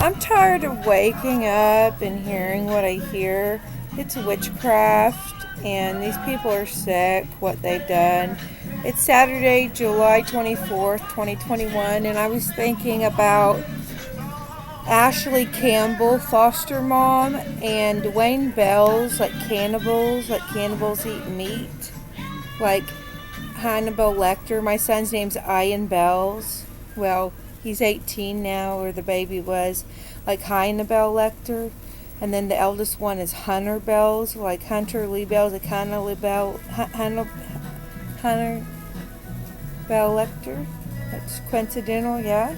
I'm tired of waking up and hearing what I hear. It's witchcraft, and these people are sick, what they've done. It's Saturday, July 24th, 2021, and I was thinking about Ashley Campbell, foster mom, and Dwayne Bales, like cannibals eat meat, like Hannibal Lecter. My son's name's Ian Bells. Well, he's 18 now, or the baby was, like Hannibal Lecter. And then the eldest one is Hunter Bells, like Hunter Lee Bells, like Hunter Bell Lecter. That's coincidental, yeah.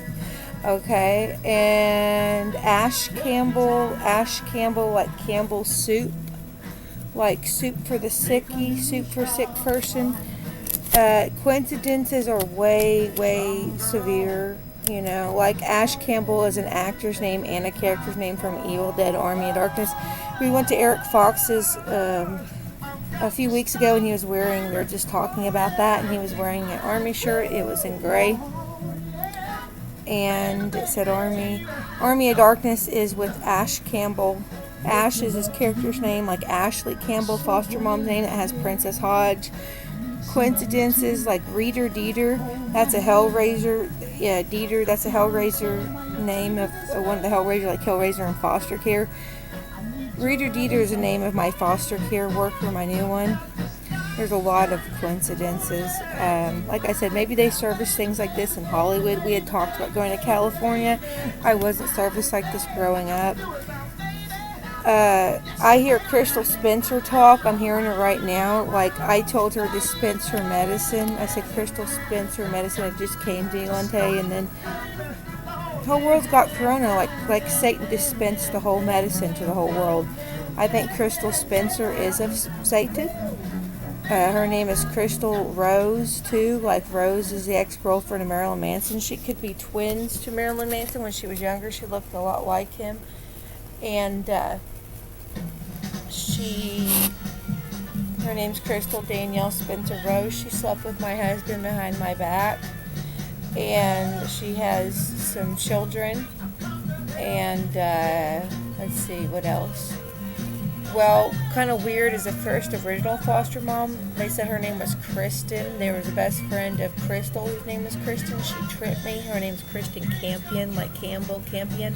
Okay, and Ash Campbell, like Campbell soup, like soup for the sickie, soup for a sick person. Coincidences are way, way severe, you know, like Ash Campbell is an actor's name and a character's name from Evil Dead Army of Darkness. We went to Eric Fox's a few weeks ago, and we were just talking about that, and he was wearing an army shirt. It was in gray, and it said Army of Darkness is with Ash Campbell. Ash is his character's name, like Ashley Campbell, foster mom's name that has Princess Hodge. Coincidences like Reader Dieter, that's a Hellraiser. Yeah, Dieter, that's a Hellraiser name of one of the Hellraiser, like Hellraiser in foster care. Reader Dieter is the name of my foster care worker, my new one. There's a lot of coincidences. Like I said, maybe they service things like this in Hollywood. We had talked about going to California. I wasn't serviced like this growing up. I hear Crystal Spencer talk. I'm hearing her right now. Like, I told her to dispense her medicine. I said, Crystal Spencer medicine. It just came to me one day, and then the whole world's got corona. Like Satan dispensed the whole medicine to the whole world. I think Crystal Spencer is of Satan. Her name is Crystal Rose, too. Like, Rose is the ex-girlfriend of Marilyn Manson. She could be twins to Marilyn Manson. When she was younger, she looked a lot like him. And her name's Crystal Danielle Spencer Rose. She slept with my husband behind my back. And she has some children. And let's see, what else? Well, kind of weird is the first original foster mom. They said her name was Kristen. There was a best friend of Crystal whose name was Kristen. She tripped me. Her name's Kristen Campion, like Campbell, Campion.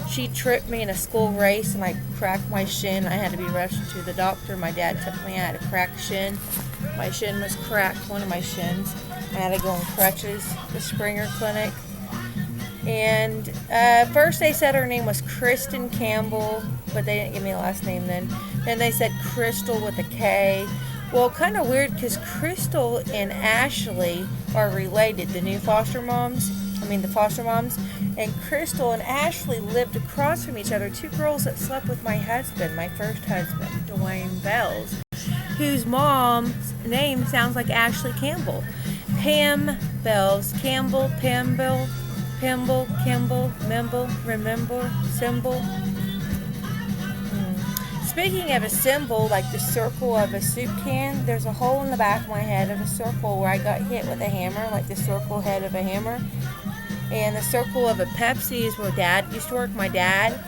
She tripped me in a school race, and I cracked my shin. I had to be rushed to the doctor. My dad took me. I had a cracked shin. My shin was cracked, one of my shins. I had to go on crutches, the Springer Clinic. And first they said her name was Kristen Campbell, but they didn't give me a last name then. Then they said Crystal with a K. Well, kind of weird because Crystal and Ashley are related, the new foster moms. The foster moms. And Crystal and Ashley lived across from each other. Two girls that slept with my husband, my first husband, Dwayne Bells, whose mom's name sounds like Ashley Campbell. Pam Bells, Campbell, Pambill, Pimble, Kimball, Mimble, Remember, Symbol. Speaking of a symbol, like the circle of a soup can, there's a hole in the back of my head of a circle where I got hit with a hammer, like the circle head of a hammer. And the circle of a Pepsi is where Dad used to work, my dad.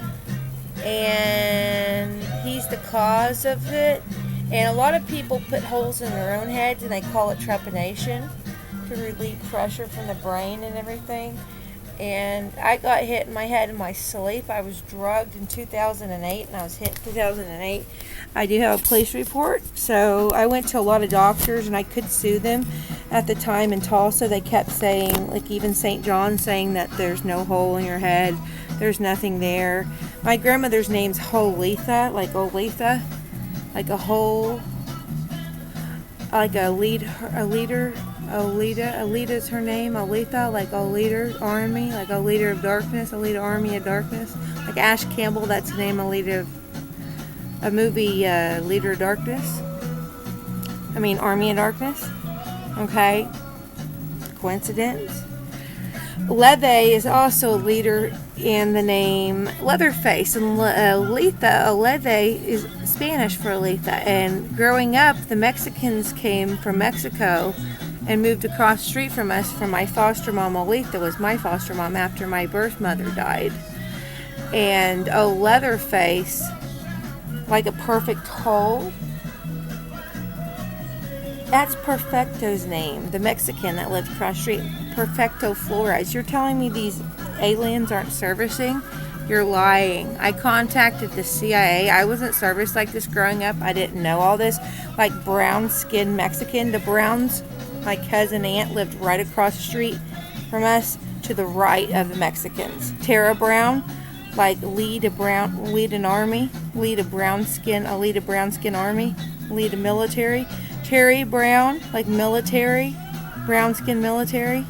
And he's the cause of it. And a lot of people put holes in their own heads, and they call it trepanation to relieve pressure from the brain and everything. And I got hit in my head in my sleep. I was drugged in 2008, and I was hit in 2008. I do have a police report, so I went to a lot of doctors, and I could sue them. At the time in Tulsa, they kept saying, like even St. John saying that there's no hole in your head, there's nothing there. My grandmother's name's Holetha, like Oletha, like a hole, like a leader. Alita's her name. Alita, like a leader, army, like a leader of darkness, Alita, army of darkness. Like Ash Campbell, that's the name of leader of a movie, Leader of Darkness. Army of Darkness. Okay. Coincidence? Leve is also a leader in the name Leatherface, and Leve is Spanish for Aletha. And growing up, the Mexicans came from Mexico and moved across the street from us. From my foster mom, Aletha was my foster mom after my birth mother died. And Leatherface, like a perfect hole. That's Perfecto's name, the Mexican that lived across the street. Perfecto Flores. You're telling me these aliens aren't servicing? You're lying. I contacted the CIA. I wasn't serviced like this growing up. I didn't know all this. Like brown-skinned Mexican. The Browns, my cousin aunt, lived right across the street from us to the right of the Mexicans. Tara Brown, like lead a brown-skin army, lead a military. Terry Brown, like military, brown-skin military.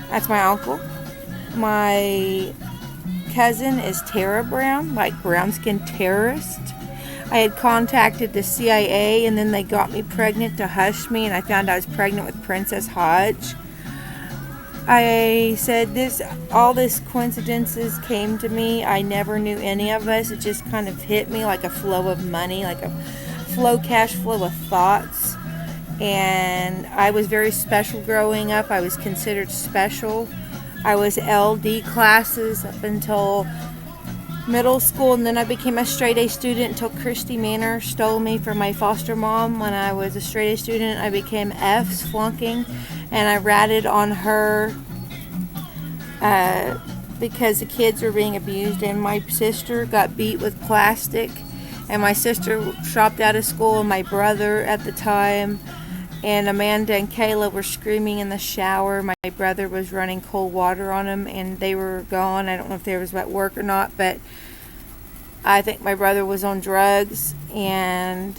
That's my uncle. My cousin is Tara Brown, like brown-skin terrorist. I had contacted the CIA, and then they got me pregnant to hush me, and I found I was pregnant with Princess Hodge. I said all these coincidences came to me. I never knew any of us. It just kind of hit me like a flow of money, like a cash flow of thoughts. And I was very special growing up. I was considered special. I was LD classes up until middle school, and then I became a straight A student until Christy Manor stole me from my foster mom. When I was a straight A student, I became F's, flunking, and I ratted on her because the kids were being abused, and my sister got beat with plastic, and my sister dropped out of school, and my brother at the time and Amanda and Kayla were screaming in the shower. My brother was running cold water on them, and they were gone. I don't know if they was at work or not, but I think my brother was on drugs. And,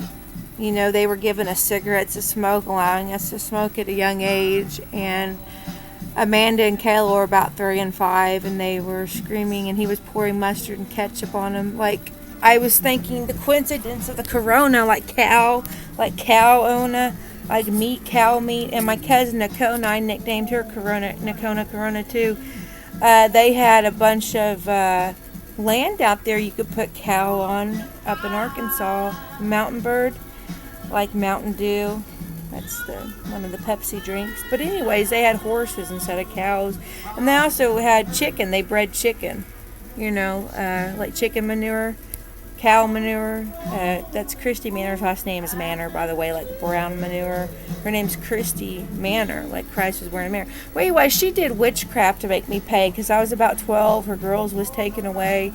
they were giving us cigarettes to smoke, allowing us to smoke at a young age. And Amanda and Kayla were about 3 and 5, and they were screaming, and he was pouring mustard and ketchup on them. Like, I was thinking the coincidence of the corona, like cow Ona, like cow meat, and my cousin Nakona, I nicknamed her Corona too. They had a bunch of land out there you could put cow on up in Arkansas. Mountain Bird, like Mountain Dew. That's one of the Pepsi drinks. But anyways, they had horses instead of cows, and they also had chicken. They bred chicken, like chicken manure. Cow manure. That's Christy Manor's last name is Manor, by the way, like brown manure. Her name's Christy Manor, like Christ was wearing a manor. Well, anyway, she did witchcraft to make me pay because I was about 12. Her girls was taken away,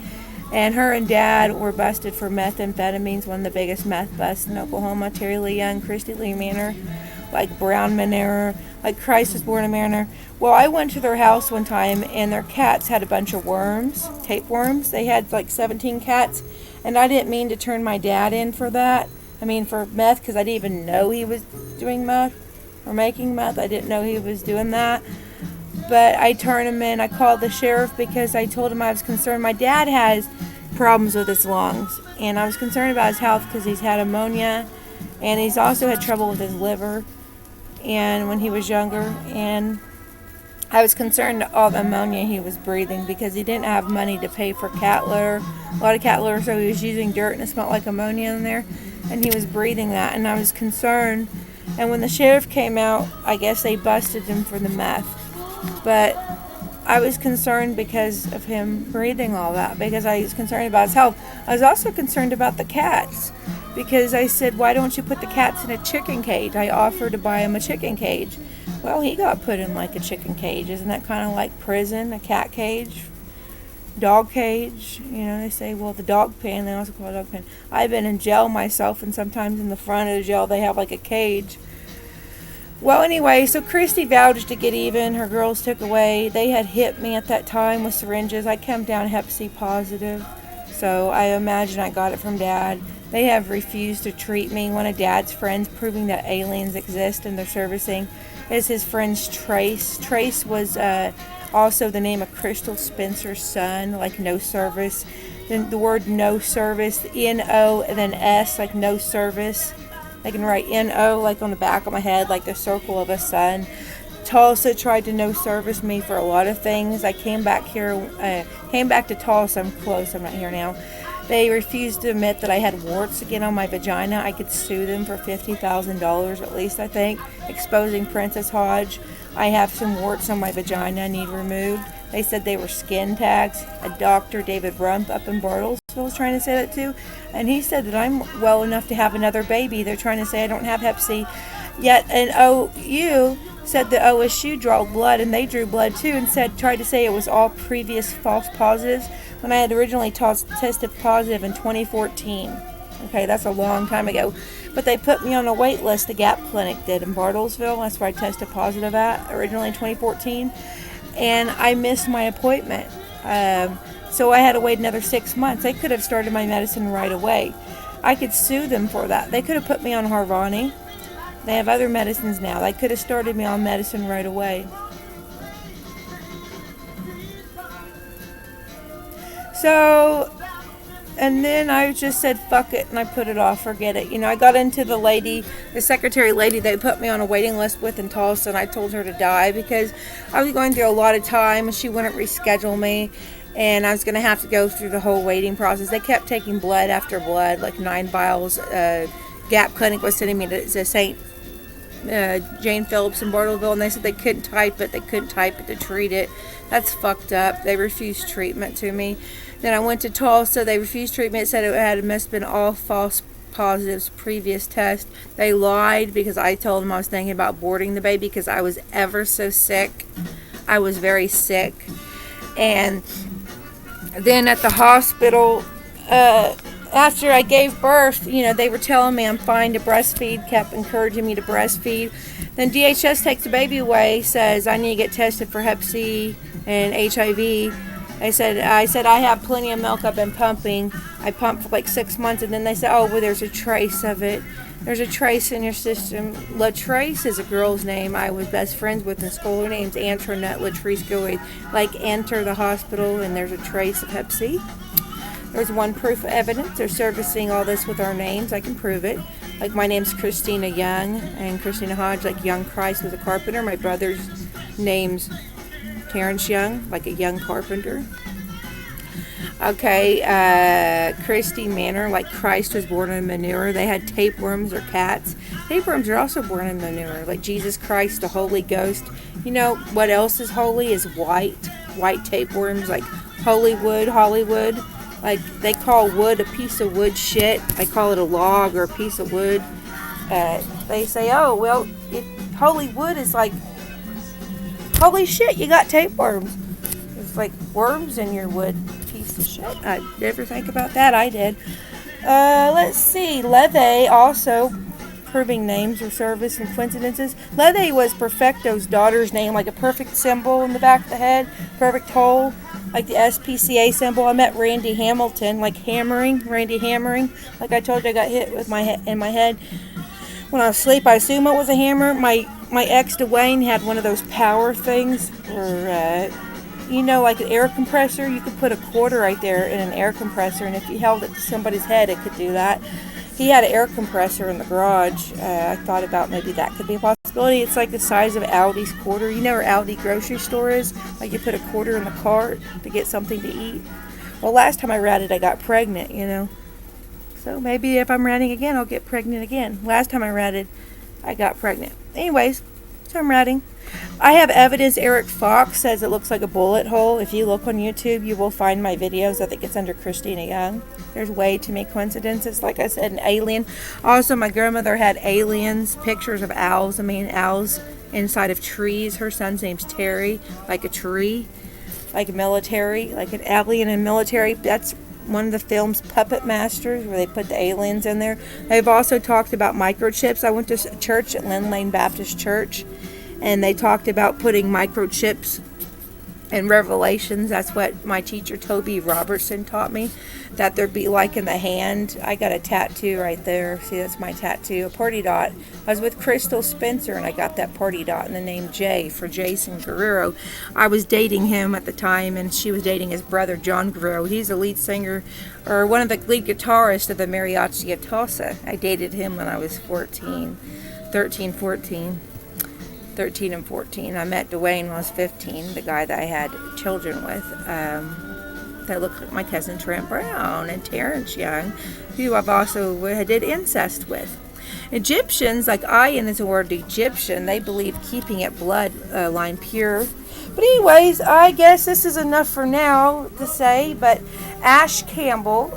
and her and Dad were busted for methamphetamines, one of the biggest meth busts in Oklahoma. Terry Lee Young, Christy Lee Manor, like brown manure, like Christ was born a Manor. Well, I went to their house one time, and their cats had a bunch of worms, tapeworms. They had like 17 cats. And I didn't mean to turn my dad in for that. For meth, because I didn't even know he was doing meth or making meth. I didn't know he was doing that. But I turned him in. I called the sheriff because I told him I was concerned. My dad has problems with his lungs, and I was concerned about his health because he's had pneumonia, and he's also had trouble with his liver, and when he was younger. And I was concerned all the ammonia he was breathing because he didn't have money to pay for cat litter, a lot of cat litter, so he was using dirt and it smelled like ammonia in there, and he was breathing that, and I was concerned. And when the sheriff came out, I guess they busted him for the meth, but I was concerned because of him breathing all that, because I was concerned about his health. I was also concerned about the cats, because I said, why don't you put the cats in a chicken cage? I offered to buy him a chicken cage. Well, he got put in like a chicken cage. Isn't that kind of like prison, a cat cage, dog cage? They say, well, the dog pen, they also call it dog pen. I've been in jail myself, and sometimes in the front of the jail they have like a cage. Well, anyway, so Christy vouched to get even. Her girls took away. They had hit me at that time with syringes. I come down Hep C positive, so I imagine I got it from Dad. They have refused to treat me. One of Dad's friends, proving that aliens exist and they're servicing, is his friend's Trace. Trace was also the name of Crystal Spencer's son, like no service. Then the word no service, N-O, and then S, like no service. I can write N-O, like on the back of my head, like the circle of a sun. Tulsa tried to no service me for a lot of things. I came back to Tulsa. I'm close, I'm not here now. They refused to admit that I had warts again on my vagina. I could sue them for $50,000 at least, I think, exposing Princess Hodge. I have some warts on my vagina I need removed. They said they were skin tags. A doctor, David Rump, up in Bartlesville, was trying to say that too. And he said that I'm well enough to have another baby. They're trying to say I don't have Hep C. Yet an OU said the OSU drew blood, and they drew blood too, and tried to say it was all previous false positives when I had originally tested positive in 2014. Okay, that's a long time ago. But they put me on a wait list, the Gap Clinic did in Bartlesville. That's where I tested positive at, originally in 2014. And I missed my appointment. So I had to wait another 6 months. They could have started my medicine right away. I could sue them for that. They could have put me on Harvoni. They have other medicines now. They could have started me on medicine right away. So, and then I just said, fuck it, and I put it off, forget it. I got into the secretary lady they put me on a waiting list with in Tulsa, and I told her to die because I was going through a lot of time, and she wouldn't reschedule me, and I was going to have to go through the whole waiting process. They kept taking blood after blood, like 9 vials. Gap Clinic was sending me to St. Jane Phillips in Bartlesville, and they said they couldn't type it to treat it. That's fucked up. They refused treatment to me. Then I went to Tulsa. They refused treatment. It said it must have been all false positives, previous test. They lied because I told them I was thinking about aborting the baby because I was ever so sick. I was very sick. And then at the hospital, after I gave birth, they were telling me I'm fine to breastfeed, kept encouraging me to breastfeed. Then DHS takes the baby away, says I need to get tested for Hep C and HIV. I said I have plenty of milk. I've been pumping. I pumped for like 6 months, and then they said, oh, well, there's a trace of it. There's a trace in your system. Latrice is a girl's name I was best friends with in school. Her name's Antoinette Latrice. Go enter the hospital, and there's a trace of Hep C. There's one proof of evidence. They're servicing all this with our names. I can prove it. Like my name's Kristina Young, and Kristina Hodge, like Young Christ was a carpenter. My brother's name's Terrence Young, like a young carpenter. Okay, Christy Manor, like Christ was born in manure. They had tapeworms or cats. Tapeworms are also born in manure, like Jesus Christ, the Holy Ghost. You know what else is holy is white tapeworms, like Hollywood. Like they call wood a piece of wood shit. I call it a log or a piece of wood. They say, oh, well, holy wood is like, holy shit, you got tapeworms. It's like worms in your wood, piece of shit. I never think about that. I did. Let's see. Leve also proving names or service and coincidences. Leve was Perfecto's daughter's name, like a perfect symbol in the back of the head, perfect hole, like the SPCA symbol. I met Randy Hamilton, like Randy hammering. Like I told you, I got hit with in my head when I was asleep. I assume it was a hammer. My ex Dwayne had one of those power things, or like an air compressor. You could put a quarter right there in an air compressor, and if you held it to somebody's head, it could do that. He had an air compressor in the garage. I thought about maybe that could be a possibility. It's like the size of Aldi's quarter. You know where Aldi grocery store is? Like you put a quarter in the cart to get something to eat. Well, last time I ratted, I got pregnant, So maybe if I'm ratting again, I'll get pregnant again. Last time I ratted, I got pregnant. Anyways, so I'm ratting. I have evidence. Eric Fox says it looks like a bullet hole. If you look on YouTube, you will find my videos. I think it's under Kristina Young. There's way too many coincidences. Like I said, an alien. Also, my grandmother had aliens, pictures of owls. Owls inside of trees. Her son's name's Terry, like a tree, like military, like an alien in military. That's one of the film's Puppet Masters, where they put the aliens in there. They've also talked about microchips. I went to church at Lynn Lane Baptist Church, and they talked about putting microchips in Revelations. That's what my teacher Toby Robertson taught me, that there'd be like in the hand. I got a tattoo right there. See, that's my tattoo, a party dot. I was with Crystal Spencer, and I got that party dot and the name Jay for Jason Guerrero. I was dating him at the time, and she was dating his brother John Guerrero. He's the lead singer, or one of the lead guitarists of the Mariachi of Tulsa. I dated him when I was 13 and 14. I met Dwayne when I was 15, the guy that I had children with. That looked like my cousin Trent Brown, and Terrence Young, who I've also did incest with. Egyptians, like Ayan is the word Egyptian, they believe keeping it bloodline pure. But anyways, I guess this is enough for now to say, but Ash Campbell,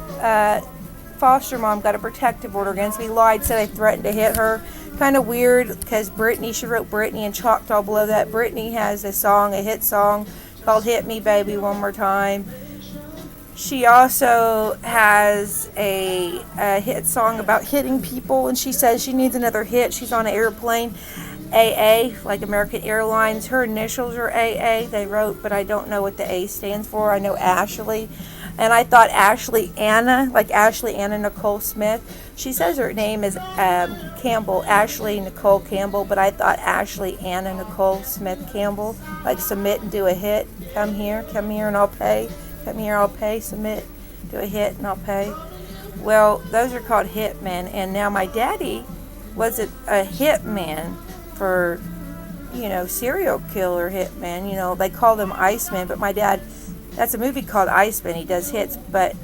foster mom, got a protective order against me. Lied, said I threatened to hit her. Kind of weird, because Brittany, she wrote Brittany in Choctaw below that. Brittany has a hit song called Hit Me Baby One More Time. She also has a hit song about hitting people, and she says she needs another hit. She's on an airplane, AA, like American Airlines. Her initials are AA, they wrote, but I don't know what the A stands for. I know Ashley, and I thought Ashley Anna, like Ashley Anna Nicole Smith. She says her name is Campbell, Ashley Nicole Campbell, but I thought Ashley Anna Nicole Smith Campbell, like submit and do a hit. Come here and I'll pay. Come here, I'll pay, submit, do a hit, and I'll pay. Well, those are called hitmen, and now my daddy was a hitman for, serial killer hitman. They call them Iceman, but my dad, that's a movie called Iceman. He does hits, but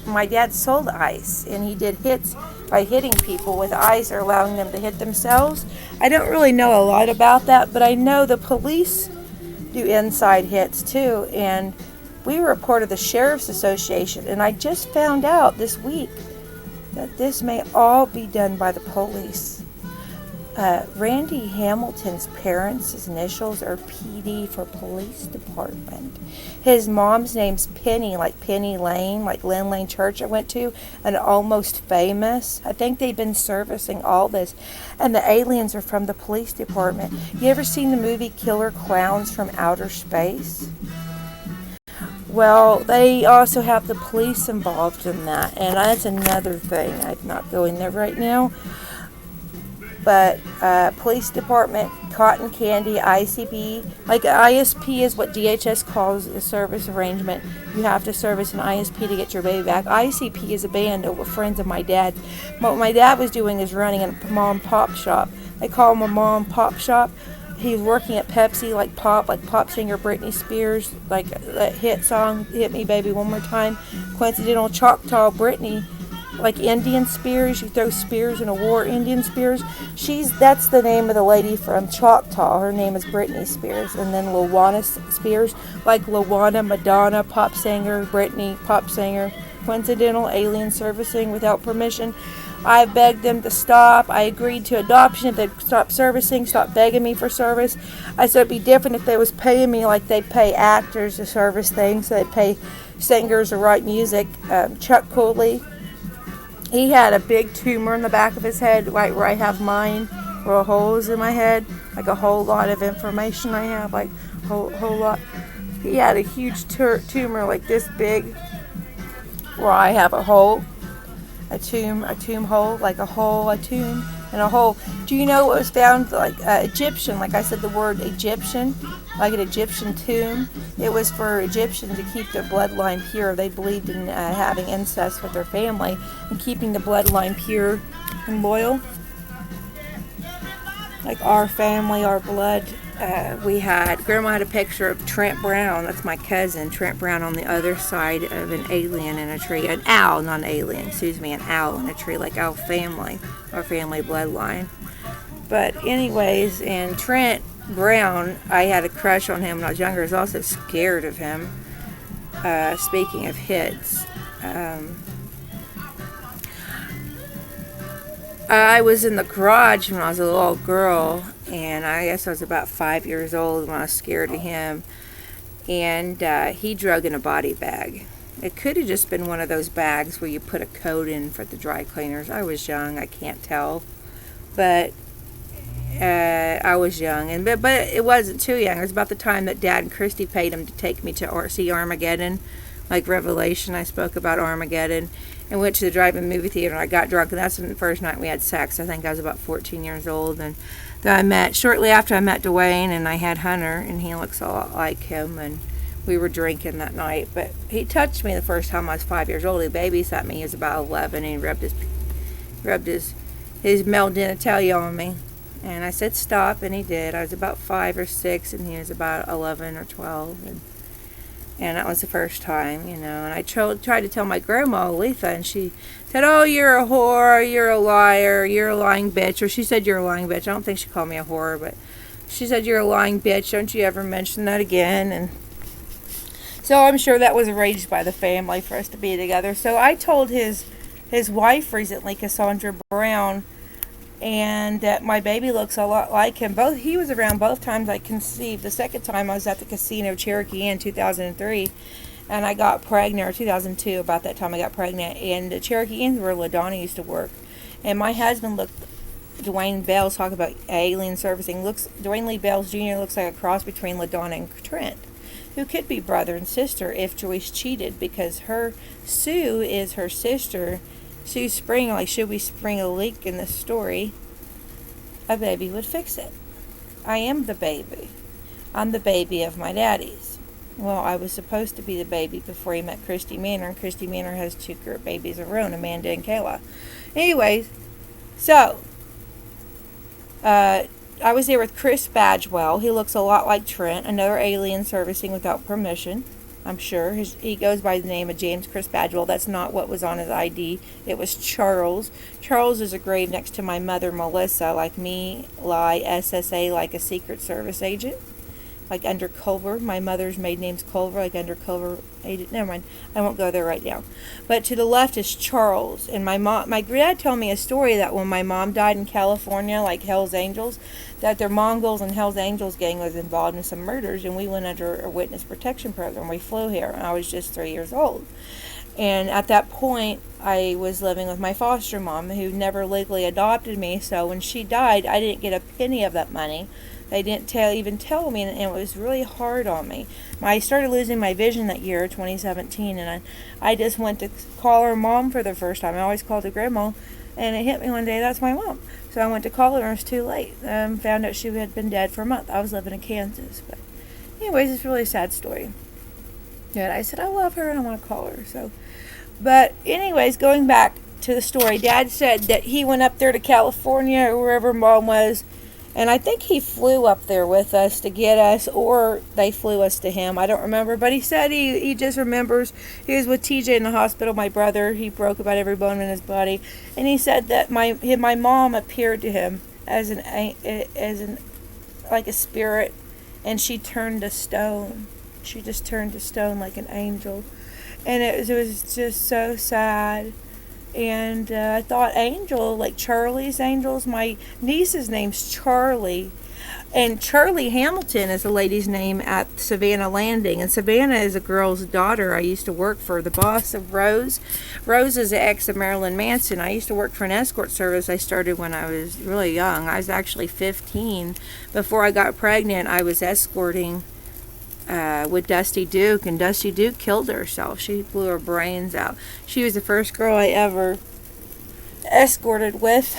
my dad sold ice, and he did hits by hitting people with ice or allowing them to hit themselves. I don't really know a lot about that, but I know the police do inside hits too, and we were a part of the Sheriff's Association, and I just found out this week that this may all be done by the police. Randy Hamilton's parents' initials are PD for police department. His mom's name's Penny, like Penny Lane, like Lynn Lane Church I went to, and Almost Famous. I think they've been servicing all this. And the aliens are from the police department. You ever seen the movie Killer Clowns from Outer Space? Well, they also have the police involved in that, and that's another thing. I'm not going there right now. But police department, cotton candy, ICP, like ISP is what DHS calls a service arrangement. You have to service an ISP to get your baby back. ICP is a band of friends of my dad. What my dad was doing is running a mom and pop shop. They call him a mom and pop shop. He's working at Pepsi, like pop singer Britney Spears, like that hit song, Hit Me Baby One More Time. Coincidental Choctaw Britney, like Indian Spears. You throw spears in a war, Indian Spears. That's the name of the lady from Choctaw. Her name is Britney Spears. And then Luana Spears, like Luana, Madonna, pop singer, Britney, pop singer. Coincidental alien servicing without permission. I begged them to stop. I agreed to adoption if they'd stop servicing, stop begging me for service. I said it'd be different if they was paying me like they pay actors to service things. So they'd pay singers to write music. Chuck Cooley, he had a big tumor in the back of his head, right where I have mine, where holes in my head, like a whole lot of information I have, like a whole lot. He had a huge tumor like this big, where I have a hole. A tomb hole, like a hole, a tomb, and a hole. Do you know what was found, like Egyptian, like I said the word Egyptian, like an Egyptian tomb? It was for Egyptians to keep their bloodline pure. They believed in having incest with their family and keeping the bloodline pure and loyal. Like our family, our blood. Grandma had a picture of Trent Brown, that's my cousin, Trent Brown, on the other side of an alien in a tree, an owl, not an alien, an owl in a tree, like our family bloodline. But anyways, and Trent Brown, I had a crush on him when I was younger. I was also scared of him. Speaking of hits, I was in the garage when I was a little girl, and I guess I was about 5 years old when I was scared of him, and he drug in a body bag. It could have just been one of those bags where you put a coat in for the dry cleaners. I was young, I can't tell, but I was young, but it wasn't too young. It was about the time that Dad and Christy paid him to take me to see Armageddon, like Revelation. I spoke about Armageddon, and went to the drive-in movie theater, and I got drunk, and that's the first night we had sex. I think I was about 14 years old, and shortly after I met Dwayne, and I had Hunter, and he looks a lot like him, and we were drinking that night. But he touched me the first time I was 5 years old. He babysat me. He was about 11, and he rubbed his male genitalia on me, and I said stop, and he did. I was about 5 or 6, and he was about 11 or 12, and And that was the first time, and I tried to tell my grandma, Letha, and she said, oh, you're a whore, you're a liar, you're a lying bitch. Or she said, you're a lying bitch. I don't think she called me a whore, but she said, you're a lying bitch. Don't you ever mention that again. And so I'm sure that was arranged by the family for us to be together. So I told his wife recently, Cassandra Brown, and that my baby looks a lot like him. He was around both times I conceived. The second time I was at the casino Cherokee in 2003, and I got pregnant, or 2002, about that time I got pregnant, and the Cherokee Inn's where LaDonna used to work. And my husband looked, Dwayne Bales, talk about alien servicing, Dwayne Lee Bales Jr. looks like a cross between LaDonna and Trent, who could be brother and sister if Joyce cheated, because Sue is her sister. Sue Spring, like, should we spring a leak in this story, a baby would fix it. I am the baby. I'm the baby of my daddies. Well, I was supposed to be the baby before he met Christy Manor, and Christy Manor has two babies of her own, Amanda and Kayla. Anyways, so, I was there with Chris Badgewell. He looks a lot like Trent, another alien servicing without permission. I'm sure. He goes by the name of James Chris Badgewell. That's not what was on his ID. It was Charles. Charles is engraved next to my mother, Melissa, like me, SSA, like a Secret Service agent. Like undercover. My mother's maiden name's Culver, like undercover agent. Never mind. I won't go there right now. But to the left is Charles. And my dad told me a story that when my mom died in California, like Hell's Angels, that their Mongols and Hell's Angels gang was involved in some murders, and we went under a witness protection program. We flew here, and I was just 3 years old. And at that point, I was living with my foster mom, who never legally adopted me, so when she died, I didn't get a penny of that money. They didn't even tell me, and it was really hard on me. I started losing my vision that year, 2017, and I just went to call her mom for the first time. I always called her grandma, and it hit me one day, that's my mom. So I went to call her, and it was too late. Found out she had been dead for a month. I was living in Kansas. But anyways, it's really a sad story. And I said, I love her, and I want to call her. But anyways, going back to the story, Dad said that he went up there to California, or wherever Mom was, and I think he flew up there with us to get us, or they flew us to him. I don't remember, but he said he just remembers he was with TJ in the hospital, my brother. He broke about every bone in his body, and he said that my mom appeared to him as like a spirit, and she turned to stone. She just turned to stone like an angel, and it was just so sad. And I thought Angel, like Charlie's Angels. My niece's name's Charlie. And Charlie Hamilton is a lady's name at Savannah Landing. And Savannah is a girl's daughter. I used to work for the boss of Rose. Rose is the ex of Marilyn Manson. I used to work for an escort service. I started when I was really young. I was actually 15. Before I got pregnant, I was escorting with Dusty Duke, and Dusty Duke killed herself. She blew her brains out. She was the first girl I ever escorted with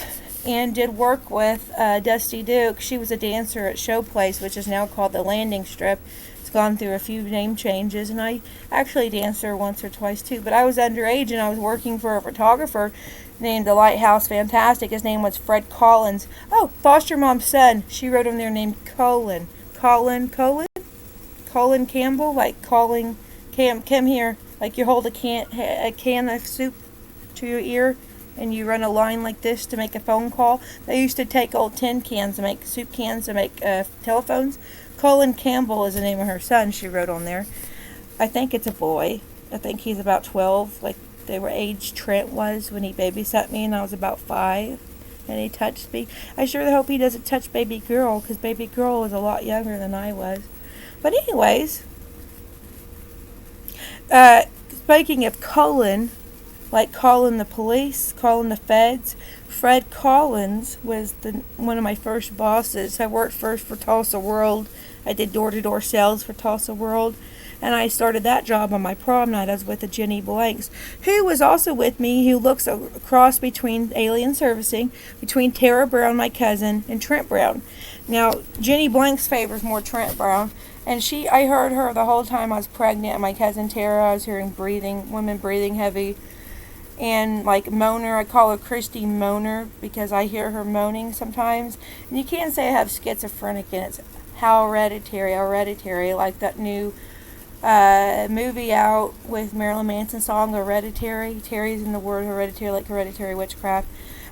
and did work with, Dusty Duke. She was a dancer at Showplace, which is now called the Landing Strip. It's gone through a few name changes, and I actually danced there once or twice too. But I was underage, and I was working for a photographer named the Lighthouse Fantastic. His name was Fred Collins. Oh, foster mom's son. She wrote him there named Colin Campbell, like calling come here, like you hold a can of soup to your ear and you run a line like this to make a phone call. They used to take old tin cans and make soup cans to make telephones. Colin Campbell is the name of her son, she wrote on there. I think it's a boy. I think he's about 12, like they were age Trent was when he babysat me, and I was about 5 and he touched me. I sure hope he doesn't touch baby girl, because baby girl was a lot younger than I was. But anyways, speaking of Colin, like calling the police, calling the feds, Fred Collins was one of my first bosses. I worked first for Tulsa World. I did door-to-door sales for Tulsa World, and I started that job on my prom night. I was with a Jenny Blanks, who was also with me, who looks a cross between alien servicing, between Tara Brown, my cousin, and Trent Brown. Now, Jenny Blanks favors more Trent Brown. And I heard her the whole time I was pregnant, and my cousin Tara, I was hearing women breathing heavy. And like moaner, I call her Christy Moaner, because I hear her moaning sometimes. And you can't say I have schizophrenic, and it's hereditary, like that new movie out with Marilyn Manson song Hereditary. Terry's in the word hereditary, like hereditary witchcraft.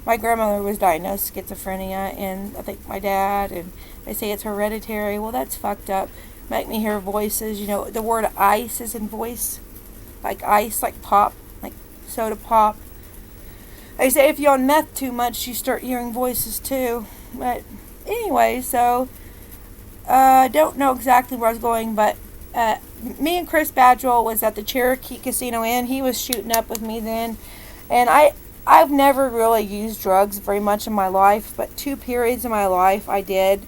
My grandmother was diagnosed with schizophrenia, and I think my dad, and they say it's hereditary. Well, that's fucked up. Make me hear voices. You know, the word ice is in voice. Like ice, like pop, like soda pop. They say if you're on meth too much, you start hearing voices too. But anyway, so I don't know exactly where I was going, but me and Chris Badgel was at the Cherokee Casino Inn. He was shooting up with me then, and I've never really used drugs very much in my life, but 2 periods in my life I did.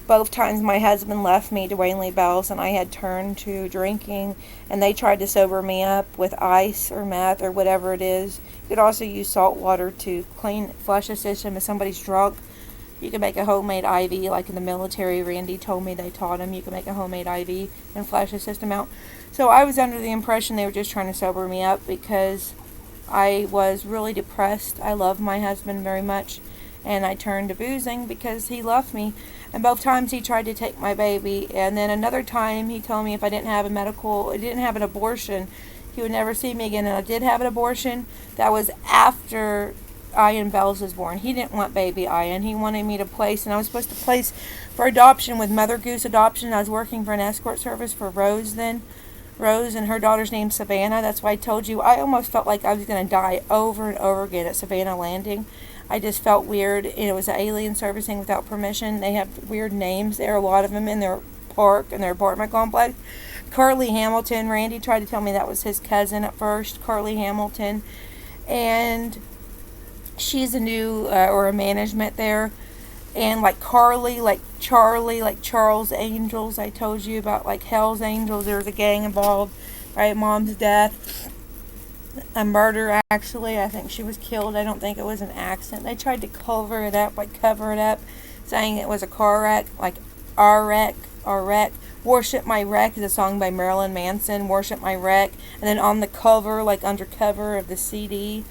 Both times my husband left me, Dwayne Lee Bells, and I had turned to drinking, and they tried to sober me up with ice or meth or whatever it is. You could also use salt water to flush the system if somebody's drunk. You can make a homemade IV, like in the military. Randy told me they taught him you can make a homemade IV and flush the system out. So I was under the impression they were just trying to sober me up because I was really depressed. I love my husband very much, and I turned to boozing because he left me. And both times he tried to take my baby, and then another time he told me if I didn't have an abortion, he would never see me again. And I did have an abortion. That was after Ian Bells was born. He didn't want baby Ian. He wanted me to place, and I was supposed to place for adoption with Mother Goose Adoption. I was working for an escort service for Rose then. Rose, and her daughter's named Savannah. That's why I told you I almost felt like I was going to die over and over again at Savannah Landing. I just felt weird. It was an alien servicing without permission. They have weird names there, a lot of them in their park, in their apartment complex. Carly Hamilton, Randy tried to tell me that was his cousin at first, Carly Hamilton. And she's a new, or a management there. And like Carly, like Charlie, like Charles Angels, I told you about, like Hell's Angels. There was a gang involved, right? Mom's death. A murder, actually. I think she was killed. I don't think it was an accident. They tried to cover it up, saying it was a car wreck, like our wreck. Worship My Wreck is a song by Marilyn Manson, Worship My Wreck. And then on the cover, like under cover of the CD,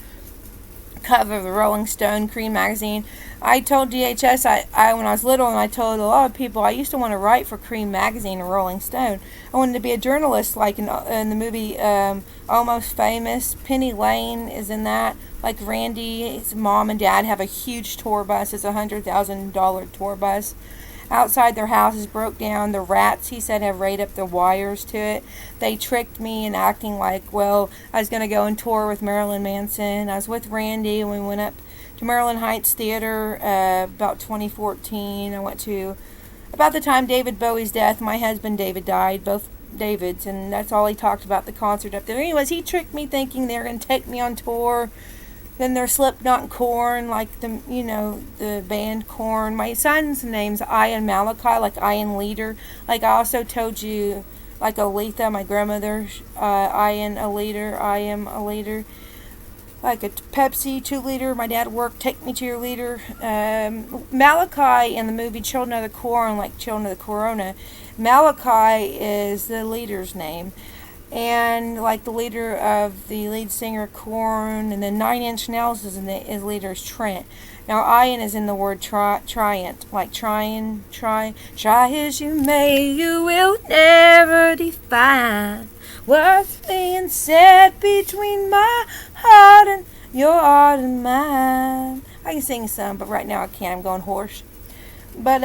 cover of the Rolling Stone Cream magazine, I told DHS, I when I was little, and I told a lot of people, I used to want to write for Cream magazine or Rolling Stone. I wanted to be a journalist, like in the movie Almost Famous. Penny Lane is in that. Like Randy, his mom and dad have a huge tour bus. It's a $100,000 tour bus. Outside their house is broke down. The rats, he said, have raided up the wires to it. They tricked me in acting like, well, I was going to go and tour with Marilyn Manson. I was with Randy, and we went up to Maryland Heights Theater about 2014. I went to, about the time David Bowie's death, my husband David died, both Davids, and that's all he talked about, the concert up there. Anyways, he tricked me thinking they were going to take me on tour. Then there's Slipknot and Korn, like the band Korn. My son's name's Ian Malachi, like Ian Leader. Like I also told you, like Aletha, my grandmother, Ian a leader, I am a leader. Like a Pepsi 2-liter, my dad worked, take me to your leader. Malachi in the movie Children of the Corn, like Children of the Corona, Malachi is the leader's name. And like the leader of the lead singer Korn, and then 9 Inch Nails is his leader is Trent. Now Ian is in the word triant, like try as you may, you will never define what's being said between my heart and your heart and mine. I can sing some, but right now I can't. I'm going hoarse. But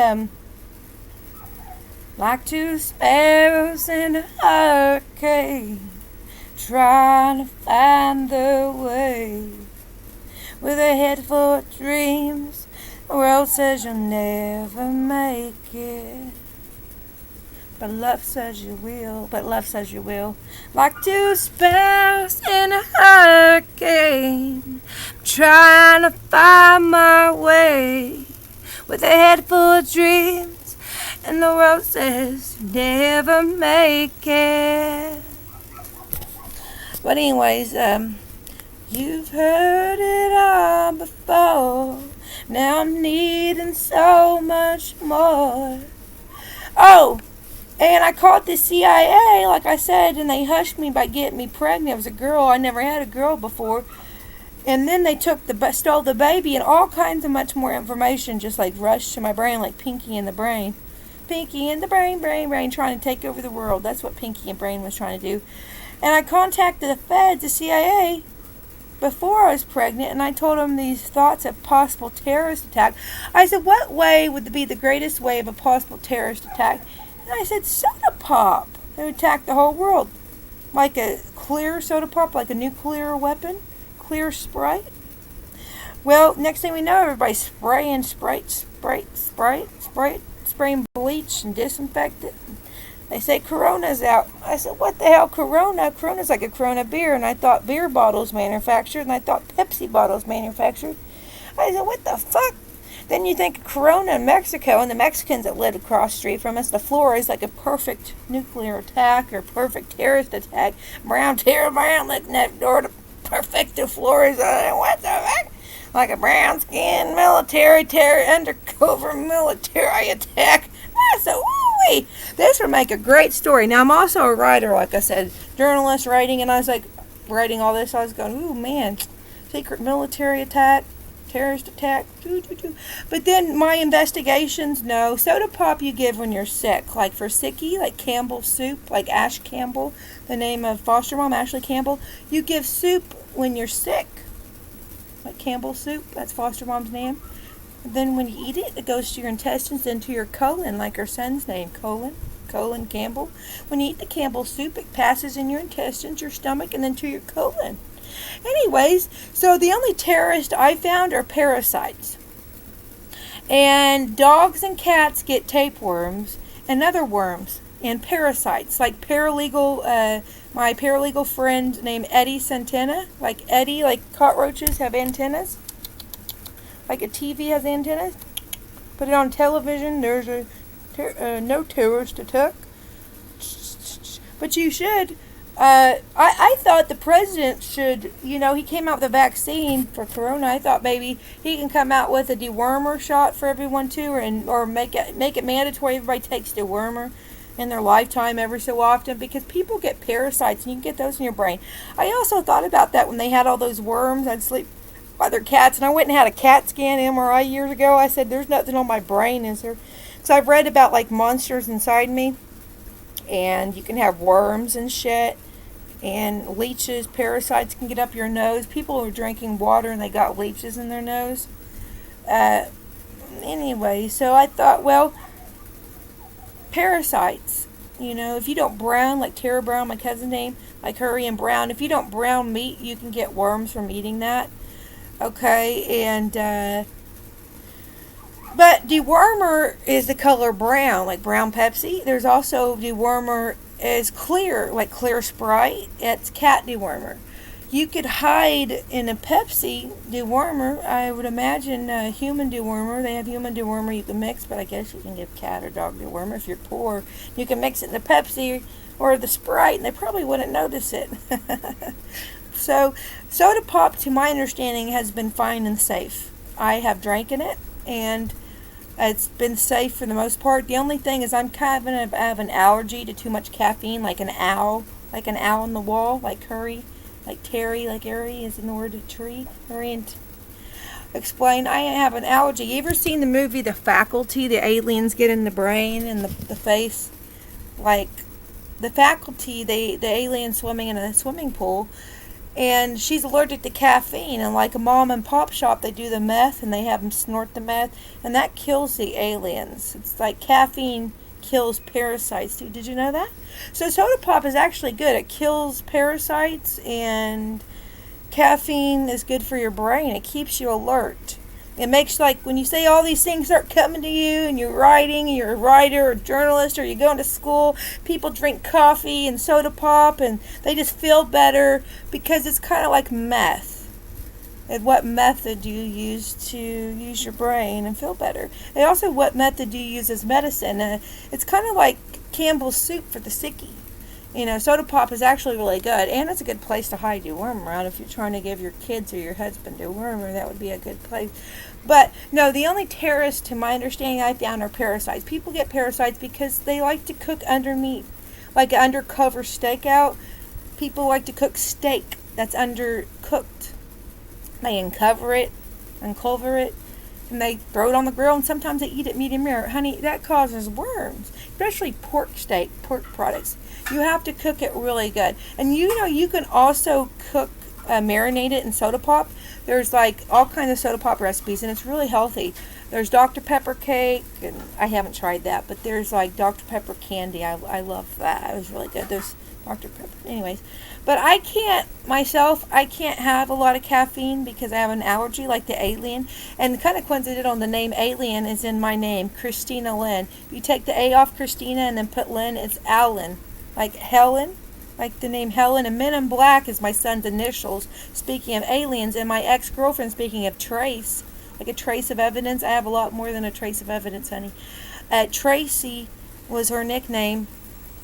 like 2 sparrows in a hurricane, trying to find their way, with a head full of dreams, the world says you'll never make it, but love says you will, like 2 sparrows in a hurricane, trying to find my way, with a head full of dreams, and the world says you never make it. But anyways, you've heard it all before. Now I'm needing so much more. Oh, and I called the CIA, like I said, and they hushed me by getting me pregnant. It was a girl. I never had a girl before. And then they stole the baby, and all kinds of much more information just like rushed to my brain, like Pinky in the Brain. Pinky and the brain, trying to take over the world. That's what Pinky and Brain was trying to do. And I contacted the feds, the CIA, before I was pregnant, and I told them these thoughts of possible terrorist attack. I said, what way would be the greatest way of a possible terrorist attack? And I said, soda pop. They would attack the whole world. Like a clear soda pop, like a nuclear weapon. Clear Sprite. Well, next thing we know, everybody's spraying spraying bleach and disinfectant. They say Corona's out. I said, what the hell, Corona? Corona's like a Corona beer, and I thought beer bottles manufactured, and I thought Pepsi bottles manufactured. I said, what the fuck? Then you think of Corona in Mexico, and the Mexicans that lived across the street from us, the Flora is like a perfect nuclear attack or perfect terrorist attack. Brown looking at door to perfect the Flora's. What the fuck? Like a brown skin military undercover military attack. I said, woo-wee, this would make a great story. Now, I'm also a writer, like I said, journalist writing, and I was like, writing all this, I was going, ooh, man, secret military attack, terrorist attack, But then my investigations, no, soda pop you give when you're sick, like for sicky, like Campbell soup, like Ash Campbell, the name of foster mom, Ashley Campbell, you give soup when you're sick, like Campbell soup, that's foster mom's name. Then when you eat it, it goes to your intestines, into your colon, like her son's name, colon Campbell. When you eat the Campbell soup, it passes in your intestines, your stomach, and then to your colon. Anyways, so the only terrorists I found are parasites. And dogs and cats get tapeworms and other worms and parasites, like paralegal, my paralegal friend named Eddie Santana, like Eddie, like cockroaches have antennas. Like a TV has antennas. Put it on television. There's no terrorist attack. But you should. I thought the president should, he came out with a vaccine for Corona. I thought maybe he can come out with a dewormer shot for everyone too, or make it mandatory everybody takes dewormer in their lifetime every so often, because people get parasites and you can get those in your brain. I also thought about that when they had all those worms. I'd sleep by their cats, and I went and had a CAT scan MRI years ago. I said, there's nothing on my brain, is there? Because I've read about like monsters inside me, and you can have worms and shit, and leeches, parasites can get up your nose. People are drinking water and they got leeches in their nose. Anyway, so I thought, well, parasites, if you don't brown, like Tara Brown, my cousin's name, like Hurry and Brown, if you don't brown meat, you can get worms from eating that. Okay, and but dewormer is the color brown, like brown Pepsi. There's also dewormer is clear, like clear Sprite. It's cat dewormer. You could hide in a Pepsi dewormer. I would imagine human dewormer. They have human dewormer you can mix, but I guess you can give cat or dog dewormer if you're poor. You can mix it in the Pepsi or the Sprite, and they probably wouldn't notice it. So, soda pop, to my understanding, has been fine and safe. I have drank in it, and it's been safe for the most part. The only thing is I have an allergy to too much caffeine, like an owl on the wall, like Hurry, like Terry, like Airy is in the word tree. Hurry and explain. I have an allergy. You ever seen the movie The Faculty? The aliens get in the brain and the face, like The Faculty. The alien swimming in a swimming pool. And she's allergic to caffeine, and like a mom and pop shop, they do the meth, and they have them snort the meth, and that kills the aliens. It's like caffeine kills parasites too. Did you know that? So soda pop is actually good. It kills parasites, and caffeine is good for your brain. It keeps you alert. It makes, like, when you say all these things start coming to you, and you're writing, and you're a writer or a journalist, or you're going to school, people drink coffee and soda pop, and they just feel better, because it's kind of like meth. And what method do you use to use your brain and feel better? And also, what method do you use as medicine? It's kind of like Campbell's soup for the sicky. Soda pop is actually really good, and it's a good place to hide your worm around. If you're trying to give your kids or your husband a wormer, that would be a good place. But no, the only terrorists, to my understanding, I found are parasites. People get parasites because they like to cook under meat, like an undercover stakeout. People like to cook steak that's undercooked. They uncover it, and they throw it on the grill, and sometimes they eat it medium rare. Honey, that causes worms, especially pork steak, pork products. You have to cook it really good. And you can also cook, marinate it in soda pop. There's like all kinds of soda pop recipes, and it's really healthy. There's Dr. Pepper cake, and I haven't tried that, but there's like Dr. Pepper candy. I love that. It was really good. There's Dr. Pepper. Anyways, but I can't have a lot of caffeine because I have an allergy like the alien. And kind of coincidental, the name alien is in my name, Kristina Lynn. If you take the A off Kristina and then put Lynn, it's Allen. Like Helen, like the name Helen. And Men in Black is my son's initials, speaking of aliens. And my ex-girlfriend, speaking of trace, like a trace of evidence. I have a lot more than a trace of evidence, honey. Tracy was her nickname.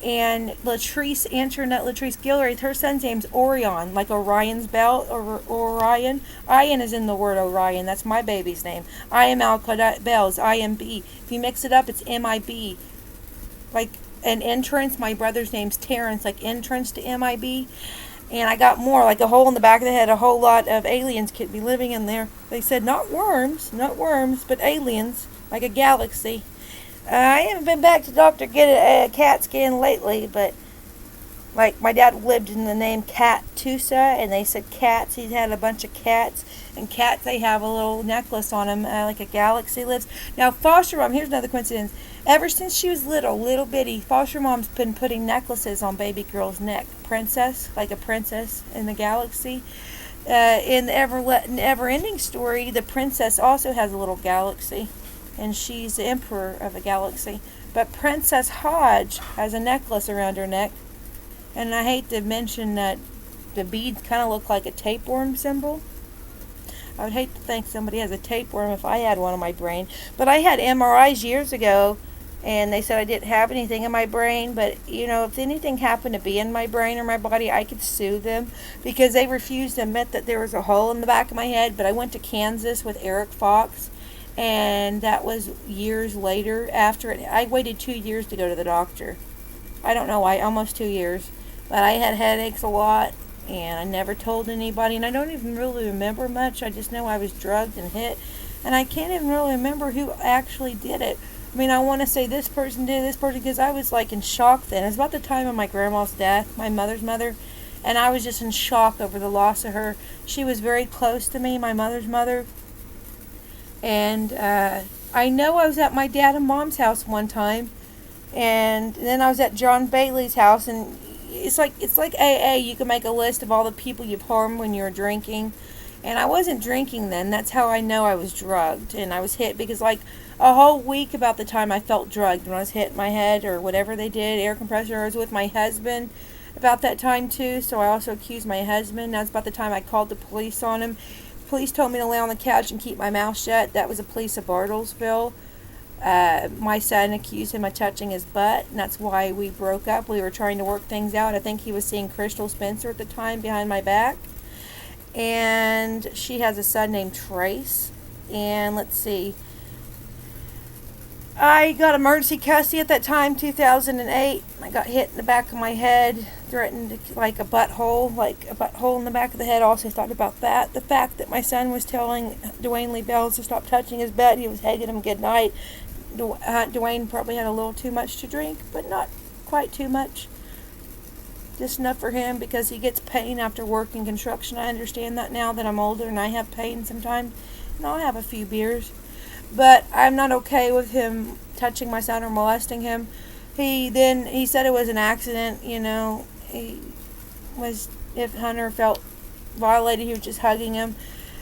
And Latrice, Antoinette Latrice Gilreath, her son's name's Orion, like Orion's belt, or Orion. Ian is in the word Orion. That's my baby's name. I am Al-Qaeda Bells, IMB. If you mix it up, it's MIB. Like an entrance, my brother's name's Terrence, like entrance to MIB. And I got more, like a hole in the back of the head. A whole lot of aliens could be living in there. They said not worms, but aliens, like a galaxy. I haven't been back to doctor get a CAT scan lately, but like my dad lived in the name Cat Tulsa, and they said cats. He's had a bunch of cats, and cats, they have a little necklace on them, like a galaxy lives. Now foster mom, here's another coincidence. Ever since she was little bitty, foster mom's been putting necklaces on baby girl's neck. Princess, like a princess in the galaxy. In the ever-ending story, the princess also has a little galaxy. And she's the emperor of a galaxy. But Princess Hodge has a necklace around her neck. And I hate to mention that the beads kind of look like a tapeworm symbol. I would hate to think somebody has a tapeworm if I had one on my brain. But I had MRIs years ago, and they said I didn't have anything in my brain. But, if anything happened to be in my brain or my body, I could sue them. Because they refused to admit that there was a hole in the back of my head. But I went to Kansas with Eric Fox. And that was years later. After it, I waited 2 years to go to the doctor. I don't know why, almost 2 years. But I had headaches a lot, and I never told anybody. And I don't even really remember much. I just know I was drugged and hit. And I can't even really remember who actually did it. I mean, I want to say this person did this person, because I was like in shock then. It was about the time of my grandma's death, my mother's mother. And I was just in shock over the loss of her. She was very close to me, my mother's mother. And I know I was at my dad and mom's house one time, and then I was at John Bailey's house, and it's like AA. You can make a list of all the people you've harmed when you were drinking, and I wasn't drinking then. That's how I know I was drugged, and I was hit, because like a whole week about the time I felt drugged when I was hit in my head or whatever they did, air compressor. I was with my husband about that time too, so I also accused my husband. That's about the time I called the police on him. Police told me to lay on the couch and keep my mouth shut. That was a police of Bartlesville. My son accused him of touching his butt, and that's why we broke up. We were trying to work things out. I think he was seeing Crystal Spencer at the time behind my back. And she has a son named Trace. And let's see. I got emergency custody at that time, 2008. I got hit in the back of my head, threatened like a butthole in the back of the head. Also thought about that. The fact that my son was telling Dwayne Lee Bells to stop touching his butt. He was hugging him goodnight. Dwayne probably had a little too much to drink, but not quite too much. Just enough for him, because he gets pain after working construction. I understand that now that I'm older and I have pain sometimes. And I'll have a few beers. But I'm not okay with him touching my son or molesting him. He said it was an accident, if Hunter felt violated, he was just hugging him.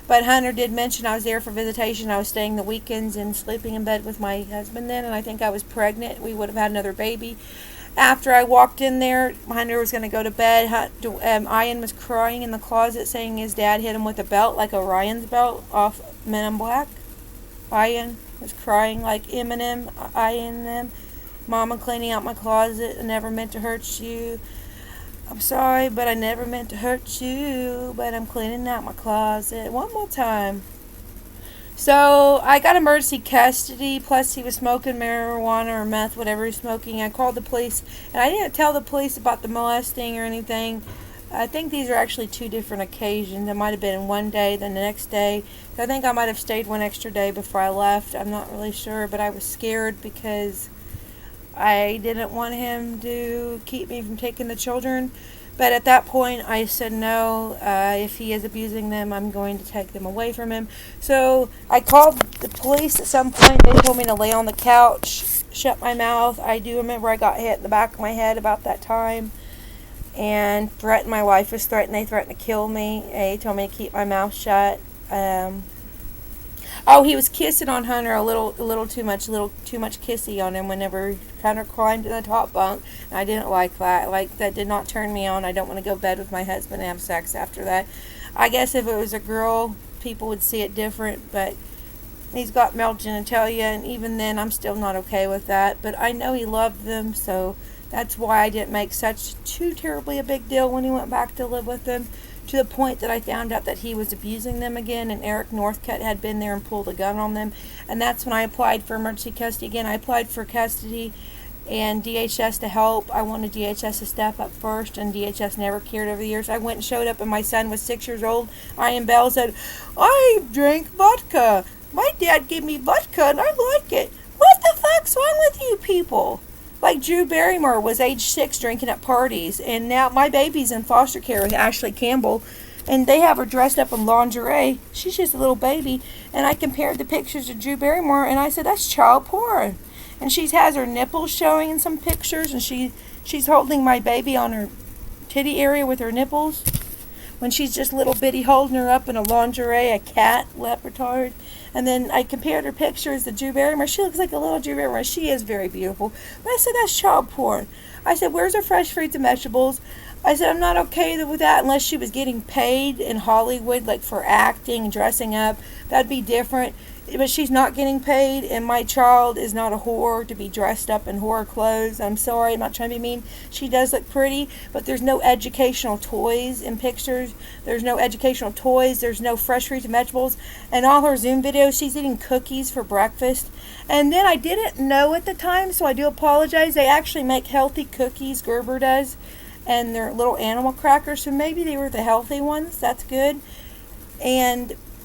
But Hunter did mention I was there for visitation. I was staying the weekends and sleeping in bed with my husband then, and I think I was pregnant. We would have had another baby. After I walked in there, Hunter was going to go to bed. Ian was crying in the closet, saying his dad hit him with a belt, like Orion's belt, off Men in Black. Ian was crying like Eminem. Ian them. Mama cleaning out my closet. I never meant to hurt you. I'm sorry, but I never meant to hurt you. But I'm cleaning out my closet. One more time. So I got emergency custody. Plus he was smoking marijuana or meth, whatever he was smoking. I called the police, and I didn't tell the police about the molesting or anything. I think these are actually 2 different occasions. It might have been one day, then the next day. I think I might have stayed one extra day before I left. I'm not really sure, but I was scared because I didn't want him to keep me from taking the children. But at that point, I said no. If he is abusing them, I'm going to take them away from him. So I called the police at some point. They told me to lay on the couch, shut my mouth. I do remember I got hit in the back of my head about that time. And threatened, my wife was threatened. They threatened to kill me. They told me to keep my mouth shut. He was kissing on Hunter a little too much kissy on him whenever Hunter climbed in the top bunk. And I didn't like that. That did not turn me on. I don't want to go to bed with my husband and have sex after that. I guess if it was a girl, people would see it different, but he's got male genitalia, and even then, I'm still not okay with that. But I know he loved them, so that's why I didn't make such too terribly a big deal when he went back to live with them, to the point that I found out that he was abusing them again, and Eric Northcutt had been there and pulled a gun on them. And that's when I applied for emergency custody again. I applied for custody and DHS to help. I wanted DHS to step up first, and DHS never cared over the years. I went and showed up, and my son was 6 years old. Ian Bell said, "I drank vodka. My dad gave me vodka, and I like it. What the fuck's wrong with you people?" Like Drew Barrymore was age 6 drinking at parties, and now my baby's in foster care with Ashley Campbell, and they have her dressed up in lingerie. She's just a little baby, and I compared the pictures of Drew Barrymore, and I said, that's child porn. And she has her nipples showing in some pictures, and she's holding my baby on her titty area with her nipples, when she's just little bitty holding her up in a lingerie, a cat leopard. And then I compared her pictures to Drew Barrymore. She looks like a little Drew Barrymore. She is very beautiful. But I said, that's child porn. I said, where's her fresh fruits and vegetables? I said, I'm not okay with that unless she was getting paid in Hollywood, like for acting, dressing up. That'd be different. But she's not getting paid, and my child is not a whore to be dressed up in whore clothes. I'm sorry, I'm not trying to be mean. She does look pretty, but there's no educational toys in pictures. There's no educational toys. There's no fresh fruits and vegetables. And all her Zoom videos, she's eating cookies for breakfast. And then I didn't know at the time, so I do apologize. They actually make healthy cookies, Gerber does, and they're little animal crackers, so maybe they were the healthy ones. That's good.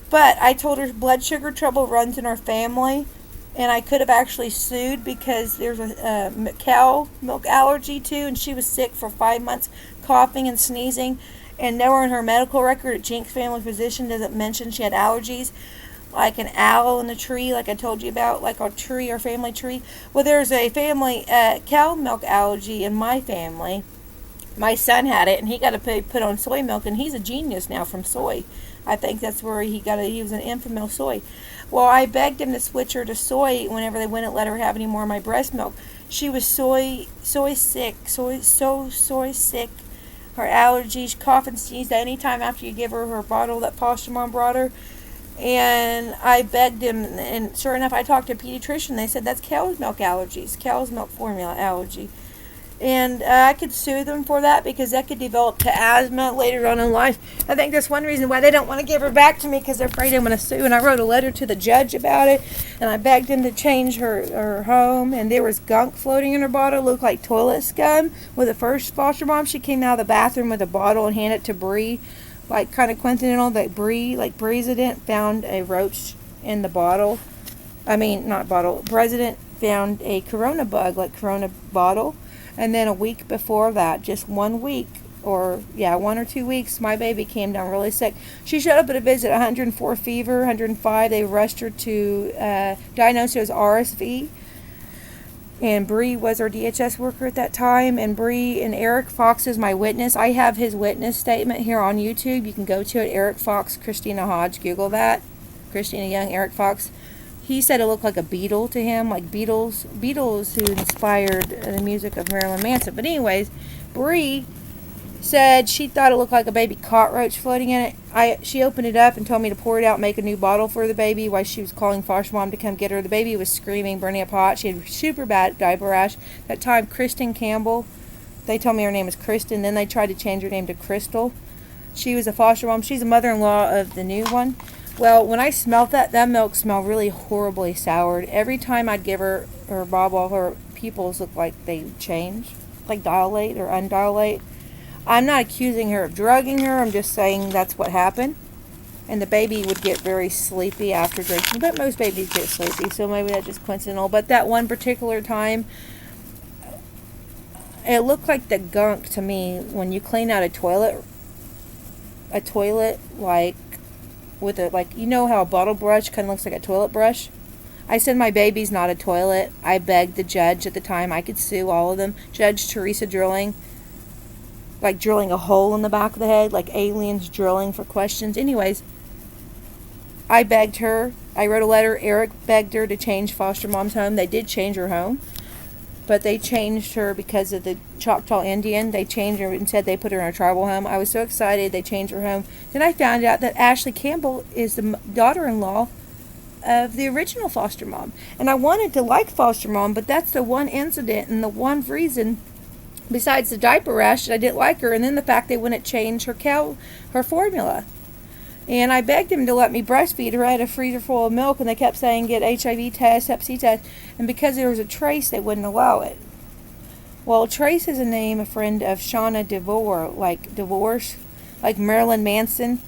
But I told her blood sugar trouble runs in our family, and I could have actually sued because there's a cow milk allergy too, and she was sick for 5 months, coughing and sneezing, and nowhere in her medical record at Jinx Family Physician does it mention she had allergies, like an owl in the tree, like I told you about, like our tree, our family tree. Well, there's a family cow milk allergy in my family. My son had it, and he got to put on soy milk, and he's a genius now from soy. I think that's where he was an infant soy. Well, I begged him to switch her to soy whenever they wouldn't let her have any more of my breast milk. She was soy sick. Her allergies, cough and sneeze anytime after you give her her bottle that foster mom brought her. And I begged him, and sure enough, I talked to a pediatrician. They said that's cow's milk allergies, cow's milk formula allergy. And I could sue them for that because that could develop to asthma later on in life. I think that's one reason why they don't want to give her back to me, because they're afraid I'm going to sue. And I wrote a letter to the judge about it, and I begged him to change her home. And there was gunk floating in her bottle, looked like toilet scum. With the first foster mom, she came out of the bathroom with a bottle and handed it to Bree, like kind of coincidental that President found a roach in the bottle. President found a corona bug, like corona bottle. And then a week before that, just 1 week, 1 or 2 weeks, my baby came down really sick. She showed up at a visit, 104 fever, 105. They rushed her to diagnose her as RSV. And Bree was our DHS worker at that time. And Bree and Eric Fox is my witness. I have his witness statement here on YouTube. You can go to it. Eric Fox, Kristina Hodge. Google that. Kristina Young, Eric Fox. He said it looked like a beetle to him, like Beatles who inspired the music of Marilyn Manson. But anyways, Bree said she thought it looked like a baby cockroach floating in it. She opened it up and told me to pour it out, make a new bottle for the baby while she was calling foster mom to come get her. The baby was screaming, burning up hot. She had super bad diaper rash. That time, Kristen Campbell, they told me her name was Kristen. Then they tried to change her name to Crystal. She was a foster mom. She's a mother-in-law of the new one. Well, when I smelled that milk smelled really horribly soured. Every time I'd give her bottle, her pupils looked like they change, like dilate or undilate. I'm not accusing her of drugging her. I'm just saying that's what happened. And the baby would get very sleepy after drinking. But most babies get sleepy, so maybe that's just coincidental. But that one particular time, it looked like the gunk to me when you clean out a toilet like with a, like, you know how a bottle brush kind of looks like a toilet brush? I said my baby's not a toilet. I begged the judge at the time. I could sue all of them. Judge Teresa Drilling. Like drilling a hole in the back of the head. Like aliens drilling for questions. Anyways, I begged her. I wrote a letter. Eric begged her to change foster mom's home. They did change her home. But they changed her because of the Choctaw Indian. They changed her and said they put her in a tribal home. I was so excited they changed her home. Then I found out that Ashley Campbell is the daughter-in-law of the original foster mom. And I wanted to like foster mom, but that's the one incident and the one reason, besides the diaper rash, that I didn't like her, and then the fact they wouldn't change her formula. And I begged him to let me breastfeed her. I had a freezer full of milk, and they kept saying get HIV test, Hep C test, and because there was a Trace, they wouldn't allow it. Well, Trace is a friend of Shauna DeVore, like divorce, like Marilyn Manson,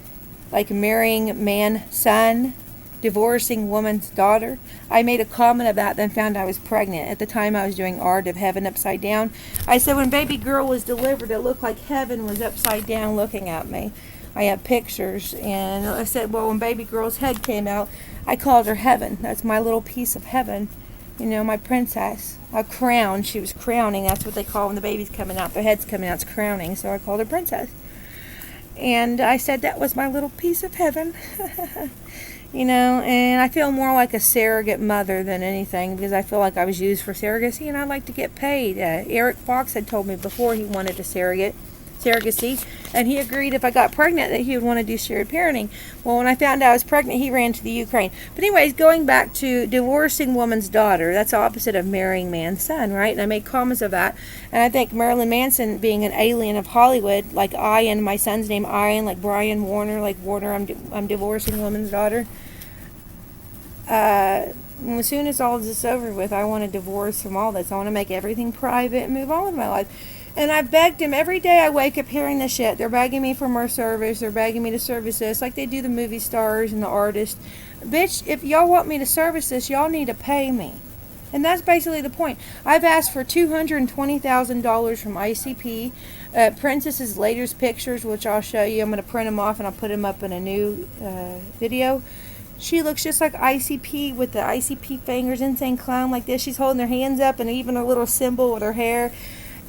like marrying man's son, divorcing woman's daughter. I made a comment about that and found I was pregnant. At the time I was doing Art of Heaven Upside Down. I said when baby girl was delivered, it looked like heaven was upside down looking at me. I have pictures, and I said, well, when baby girl's head came out, I called her heaven. That's my little piece of heaven. You know, my princess. A crown. She was crowning. That's what they call when the baby's coming out. Their head's coming out. It's crowning. So I called her princess. And I said that was my little piece of heaven. You know, and I feel more like a surrogate mother than anything because I feel like I was used for surrogacy and I'd like to get paid. Eric Fox had told me before he wanted a surrogacy, and he agreed if I got pregnant that he would want to do shared parenting. Well, when I found out I was pregnant, he ran to the Ukraine. But anyways, going back to divorcing woman's daughter, that's opposite of marrying man's son, right? And I made comments of that. And I think Marilyn Manson being an alien of Hollywood, like Ian, my son's name Ian, like Brian Warner, like Warner, I'm divorcing woman's daughter. As soon as all this is over with, I want to divorce from all this. I want to make everything private and move on with my life. And I begged him every day. I wake up hearing this shit. They're begging me for more service. They're begging me to service this like they do the movie stars and the artists. Bitch, if y'all want me to service this, y'all need to pay me. And that's basically the point. I've asked for $220,000 from ICP. Princess's latest pictures, which I'll show you. I'm going to print them off and I'll put them up in a new video. She looks just like ICP with the ICP fingers, insane clown like this. She's holding her hands up and even a little symbol with her hair.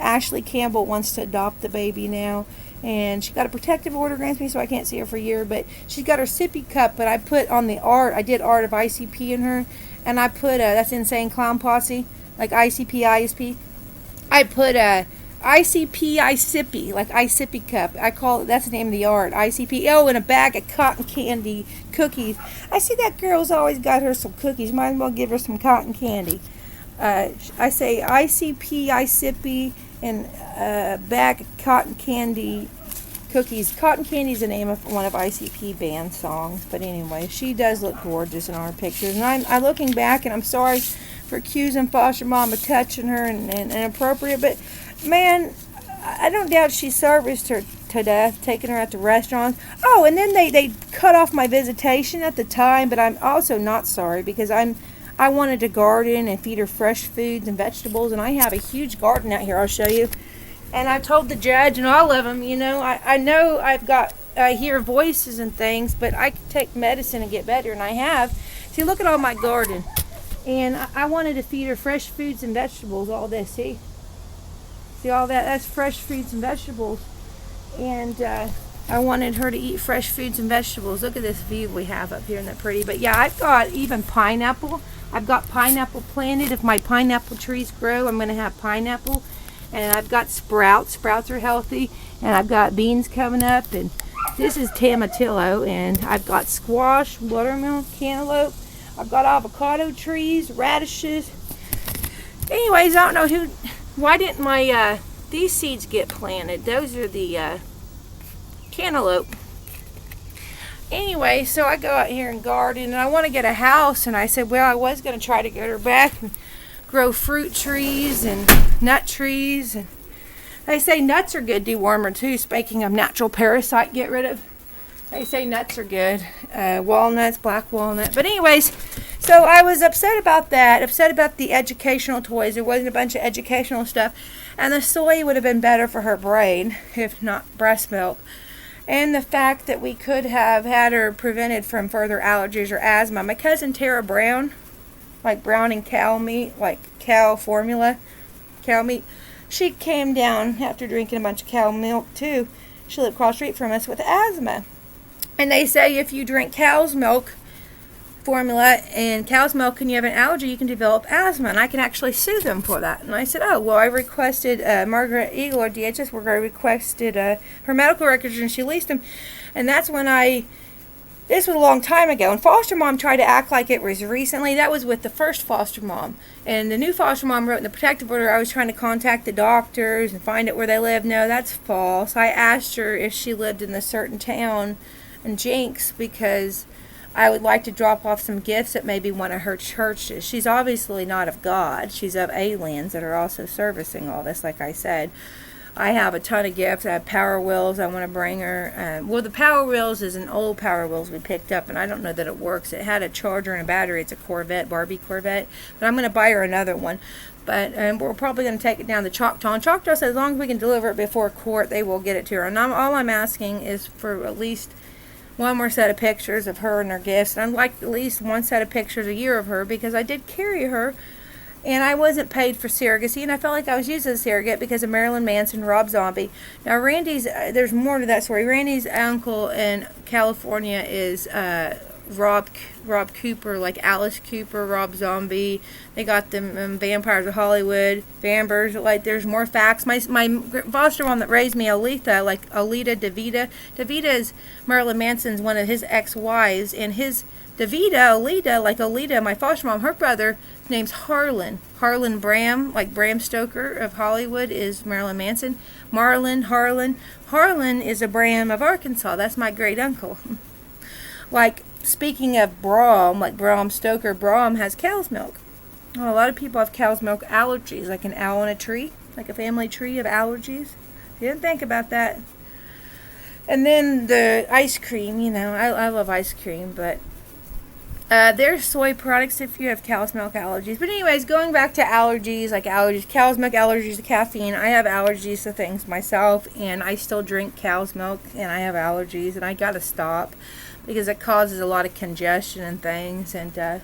Ashley Campbell wants to adopt the baby now, and she got a protective order against me, so I can't see her for a year. But she's got her sippy cup, but I put on the art, I did art of ICP in her, and I put that's Insane Clown Posse, like ICP, ISP. I put ICP, ISIPPY, like ISIPPY cup. I call it, that's the name of the art, ICP. Oh, and a bag of cotton candy cookies. I see that girl's always got her some cookies. Might as well give her some cotton candy. I say ICP, ISIPPY, and a bag of cotton candy cookies. Cotton candy is the name of one of ICP band songs. But anyway, she does look gorgeous in our pictures. And I'm looking back, and I'm sorry for accusing foster mom of touching her and inappropriate. But, man, I don't doubt she serviced her to death, taking her out to restaurants. Oh, and then they cut off my visitation at the time. But I'm also not sorry because I wanted to garden and feed her fresh foods and vegetables, and I have a huge garden out here. I'll show you. And I told the judge and all of them, you know, I know I hear voices and things, but I can take medicine and get better, and I have. See, look at all my garden. And I wanted to feed her fresh foods and vegetables, all this, see? See all that? That's fresh foods and vegetables. And I wanted her to eat fresh foods and vegetables. Look at this view we have up here, isn't that pretty? But yeah, I've got even pineapple. I've got pineapple planted. If my pineapple trees grow, I'm going to have pineapple. And I've got sprouts. Sprouts are healthy. And I've got beans coming up. And this is tomatillo. And I've got squash, watermelon, cantaloupe. I've got avocado trees, radishes. Anyways, I don't know why didn't my, these seeds get planted? Those are the cantaloupe. Anyway, so I go out here and garden, and I want to get a house, and I said, well, I was going to try to get her back and grow fruit trees and nut trees and They say nuts are good dewormer too. Speaking of natural parasite, get rid of. They say nuts are good. Walnuts, black walnut. But anyways, so I was upset about that. Upset about the educational toys. There wasn't a bunch of educational stuff. And the soy would have been better for her brain, if not breast milk. And the fact that we could have had her prevented from further allergies or asthma. My cousin Tara Brown, like brown and cow meat, like cow formula, cow meat. She came down after drinking a bunch of cow milk too. She lived across the street from us with asthma. And they say if you drink cow's milk formula and cow's milk and you have an allergy, you can develop asthma. And I can actually sue them for that. And I said, oh, well, I requested Margaret Eagle or DHS worker. I requested her medical records and she leased them. And that's when this was a long time ago. And foster mom tried to act like it was recently. That was with the first foster mom. And the new foster mom wrote in the protective order, I was trying to contact the doctors and find out where they live. No, that's false. I asked her if she lived in a certain town in Jinx because I would like to drop off some gifts at maybe one of her churches. She's obviously not of God. She's of aliens that are also servicing all this, like I said. I have a ton of gifts. I have Power Wheels I want to bring her. Well, the Power Wheels is an old Power Wheels we picked up, and I don't know that it works. It had a charger and a battery. It's a Corvette, Barbie Corvette. But I'm going to buy her another one. But we're probably going to take it down to Choctaw. And Choctaw says as long as we can deliver it before court, they will get it to her. And all I'm asking is for at least one more set of pictures of her and her gifts. And I'd like at least one set of pictures a year of her because I did carry her. And I wasn't paid for surrogacy, and I felt like I was used as a surrogate because of Marilyn Manson, Rob Zombie. Now, Randy's, there's more to that story. Randy's uncle in California is Rob Cooper, like Alice Cooper, Rob Zombie. They got them Vampires of Hollywood, Vampers. Like, there's more facts. My foster mom that raised me, Alita, like Alita DeVita. DeVita is Marilyn Manson's one of his ex-wives, and his Alita, my foster mom, her brother, name's Harlan. Harlan Bram, like Bram Stoker of Hollywood, is Marilyn Manson. Harlan is a Bram of Arkansas. That's my great uncle. Like, speaking of Bram, like Bram Stoker, Bram has cow's milk. Well, a lot of people have cow's milk allergies, like an owl in a tree, like a family tree of allergies. You didn't think about that. And then the ice cream, I love ice cream, but there's soy products if you have cow's milk allergies. But anyways, going back to allergies, cow's milk allergies to caffeine. I have allergies to things myself, and I still drink cow's milk, and I have allergies, and I gotta stop because it causes a lot of congestion and things. And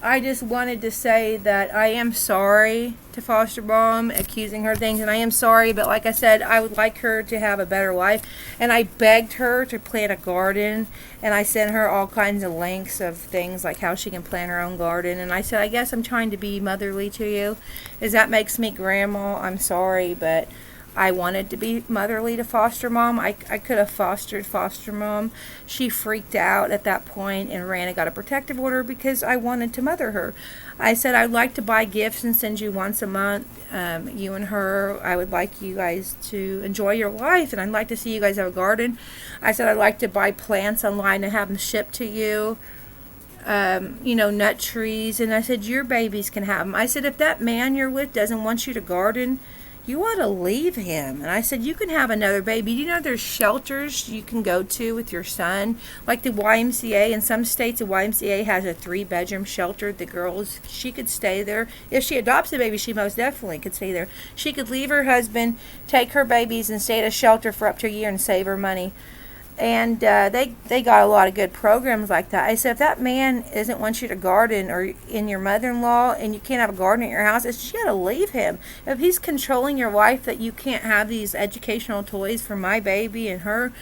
I just wanted to say that I am sorry to foster mom accusing her of things, and I am sorry, but like I said, I would like her to have a better life. And I begged her to plant a garden, and I sent her all kinds of links of things like how she can plant her own garden. And I said, I guess I'm trying to be motherly to you. As that makes me grandma, I'm sorry, but I wanted to be motherly to foster mom. I could have fostered foster mom. She freaked out at that point and ran and got a protective order because I wanted to mother her. I said I'd like to buy gifts and send you once a month, you and her. I would like you guys to enjoy your life, and I'd like to see you guys have a garden. I said I'd like to buy plants online and have them shipped to you. Nut trees. And I said your babies can have them. I said if that man you're with doesn't want you to garden, you ought to leave him. And I said, you can have another baby. There's shelters you can go to with your son, like the YMCA. In some states, the YMCA has a 3-bedroom shelter. The girls, she could stay there. If she adopts a baby, she most definitely could stay there. She could leave her husband, take her babies, and stay at a shelter for up to a year and save her money. And they got a lot of good programs like that. I said, if that man doesn't want you to garden, or in your mother-in-law, and you can't have a garden at your house, you got to leave him. If he's controlling your wife that you can't have these educational toys for my baby and her,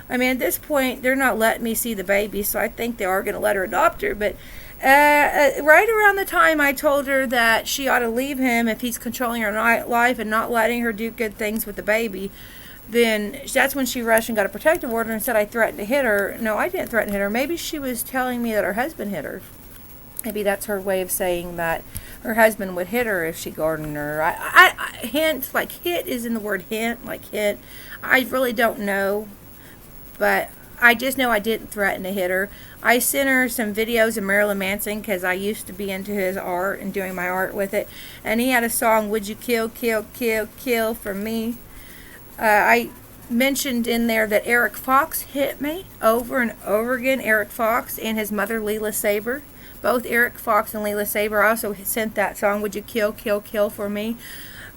I mean, at this point, they're not letting me see the baby, so I think they are going to let her adopt her. But right around the time I told her that she ought to leave him if he's controlling her life and not letting her do good things with the baby, then that's when she rushed and got a protective order and said I threatened to hit her. No, I didn't threaten to hit her. Maybe she was telling me that her husband hit her. Maybe that's her way of saying that her husband would hit her if she gardened her. Hint, like hit is in the word hint, like hit. I really don't know. But I just know I didn't threaten to hit her. I sent her some videos of Marilyn Manson because I used to be into his art and doing my art with it. And he had a song, Would You Kill, Kill, Kill, Kill for Me? I mentioned in there that Eric Fox hit me over and over again. Eric Fox and his mother, Leela Saber. Both Eric Fox and Leela Saber also sent that song, Would You Kill, Kill, Kill for Me?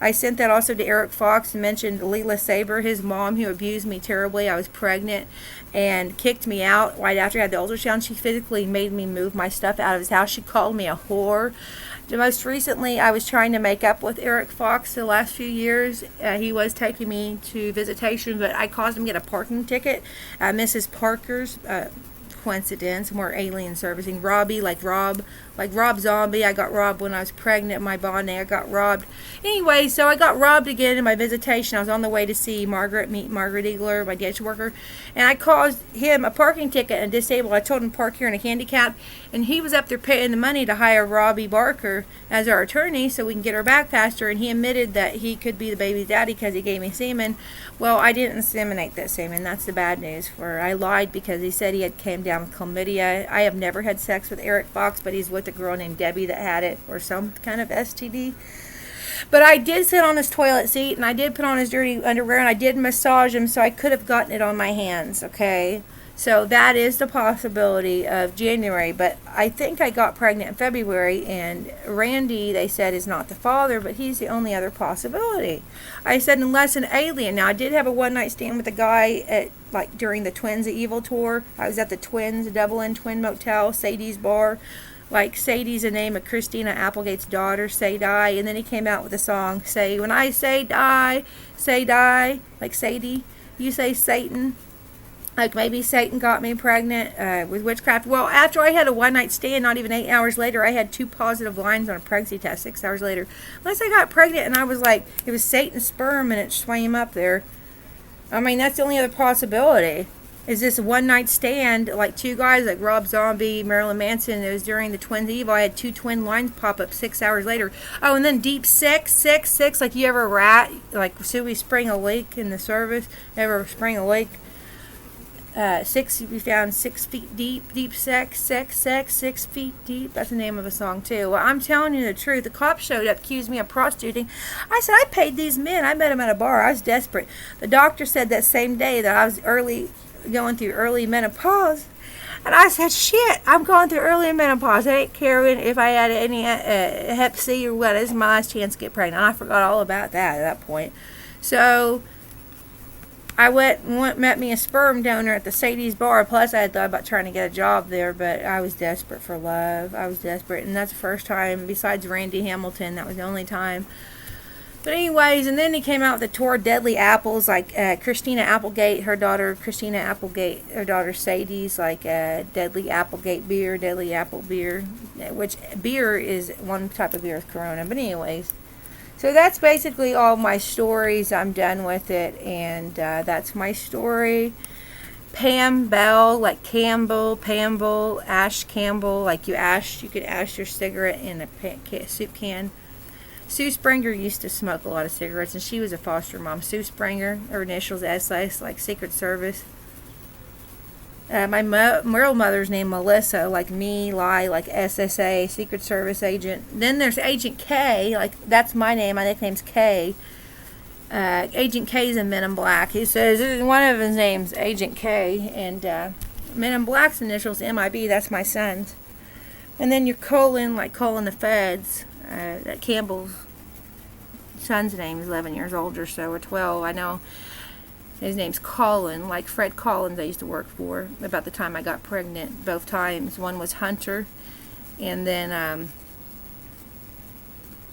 I sent that also to Eric Fox and mentioned Leela Saber, his mom, who abused me terribly. I was pregnant and kicked me out right after I had the ultrasound. She physically made me move my stuff out of his house. She called me a whore. Most recently, I was trying to make up with Eric Fox the last few years. He was taking me to visitation, but I caused him to get a parking ticket at Mrs. Parker's. Coincidence, more alien servicing. Robbie, like Rob Zombie. I got robbed when I was pregnant. My bonding, I got robbed. Anyway, so I got robbed again in my visitation. I was on the way to see Margaret Eagler, my DHS worker, and I caused him a parking ticket and disabled. I told him to park here in a handicap, and he was up there paying the money to hire Robbie Barker as our attorney so we can get her back faster, and he admitted that he could be the baby's daddy because he gave me semen. Well, I didn't inseminate that semen. That's the bad news for her. I lied because he said he had came down with chlamydia. I have never had sex with Eric Fox, but he's with a girl named Debbie that had it, or some kind of STD. But I did sit on his toilet seat, and I did put on his dirty underwear, and I did massage him, so I could have gotten it on my hands, okay? So that is the possibility of January, but I think I got pregnant in February, and Randy, they said, is not the father, but he's the only other possibility. I said, unless an alien. Now, I did have a one-night stand with a guy at, like, during the Twins of Evil tour. I was at the Twins, Double-In Twin Motel, Sadie's Bar. Like, Sadie's the name of Kristina Applegate's daughter, Say Die, and then he came out with a song, say, when I say die, like Sadie, you say Satan. Like, maybe Satan got me pregnant with witchcraft. Well, after I had a one-night stand, not even 8 hours later, I had 2 positive lines on a pregnancy test 6 hours later. Unless I got pregnant and I was like, it was Satan's sperm and it swam up there. I mean, that's the only other possibility. Is this a one-night stand, like 2 guys, like Rob Zombie, Marilyn Manson. It was during the Twins Evil. I had 2 twin lines pop up 6 hours later. Oh, and then deep 6, like you ever rat, like, so we spring a leak in the service, ever spring a leak? 6, we found 6 feet deep sex, 6 feet deep. That's the name of a song too. Well, I'm telling you the truth. The cops showed up, accused me of prostituting. I said, I paid these men. I met them at a bar. I was desperate. The doctor said that same day that I was going through early menopause. And I said, shit, I'm going through early menopause. I ain't caring if I had any hep C or what. This is my last chance to get pregnant. I forgot all about that at that point. So I met me a sperm donor at the Sadie's Bar. Plus, I had thought about trying to get a job there, but I was desperate for love. I was desperate, and that's the first time, besides Randy Hamilton, that was the only time. But anyways, and then he came out with the tour Deadly Apples, like Kristina Applegate, her daughter Kristina Applegate, her daughter Sadie's, like Deadly Applegate beer, Deadly Apple beer, which beer is one type of beer with Corona. But anyways, so that's basically all my stories. I'm done with it, and that's my story. Pam Bell, like Campbell, Ash Campbell, like you could ash your cigarette in a soup can. Sue Springer used to smoke a lot of cigarettes, and she was a foster mom. Sue Springer, her initials SS, like Secret Service. My real mother's name Melissa, like me, lie, like SSA, Secret Service agent. Then there's Agent K, like that's my name. My nickname's K. Agent K's in Men in Black. He says one of his names, Agent K, and Men in Black's initials MIB. That's my son's. And then you're Colin, like calling the feds. That Campbell's son's name is 11 years older, so or 12. I know his name's Colin, like Fred Collins I used to work for about the time I got pregnant both times. One was Hunter, and then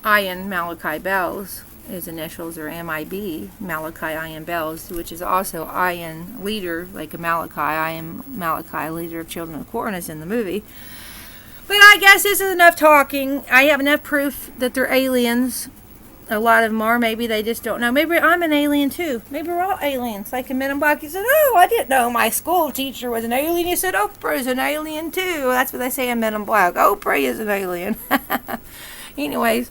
Ian Malachi Bells. His initials are MIB, Malachi Ian Bells, which is also Ian leader, like a Malachi. I am Malachi, leader of Children of Cornus in the movie. But I guess this is enough talking. I have enough proof that they're aliens. A lot of them are. Maybe they just don't know. Maybe I'm an alien too. Maybe we're all aliens. Like in Men in Black, he said, oh, I didn't know my school teacher was an alien. He said, Oprah is an alien too. That's what they say in Men in Black. Oprah is an alien. Anyways,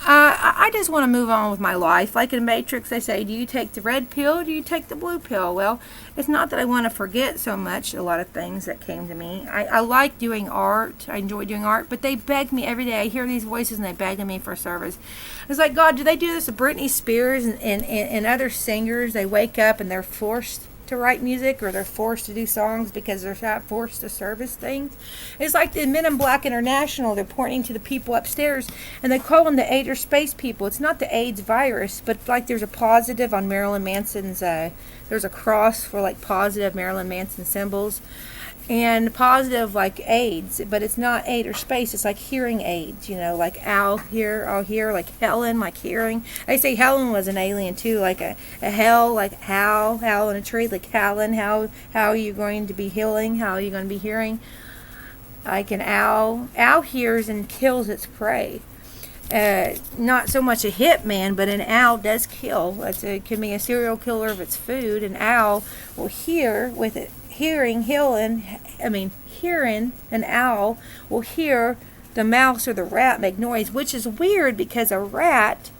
I just want to move on with my life. Like in Matrix, they say, do you take the red pill or do you take the blue pill? Well, it's not that I want to forget so much a lot of things that came to me. I like doing art. I enjoy doing art, but they beg me every day. I hear these voices and they begging me for service. It's like, God, do they do this to Britney Spears and other singers? They wake up and they're forced to write music, or they're forced to do songs because they're not forced to service things. It's like the Men in Black International. They're pointing to the people upstairs and they call them the AIDS or space people. It's not the AIDS virus, but like there's a positive on Marilyn Manson's, there's a cross for like positive Marilyn Manson symbols, and positive like AIDS, but it's not aid or space. It's like hearing aids, like I'll hear, like Helen, like hearing. They say Helen was an alien too, like a hell, like howl in a tree, like Helen. How are you going to be healing? How are you going to be hearing? Like an owl hears and kills its prey. Not so much a hitman, but an owl does kill. It can be a serial killer of its food. An owl will hear with it. Hearing an owl will hear the mouse or the rat make noise, which is weird because a rat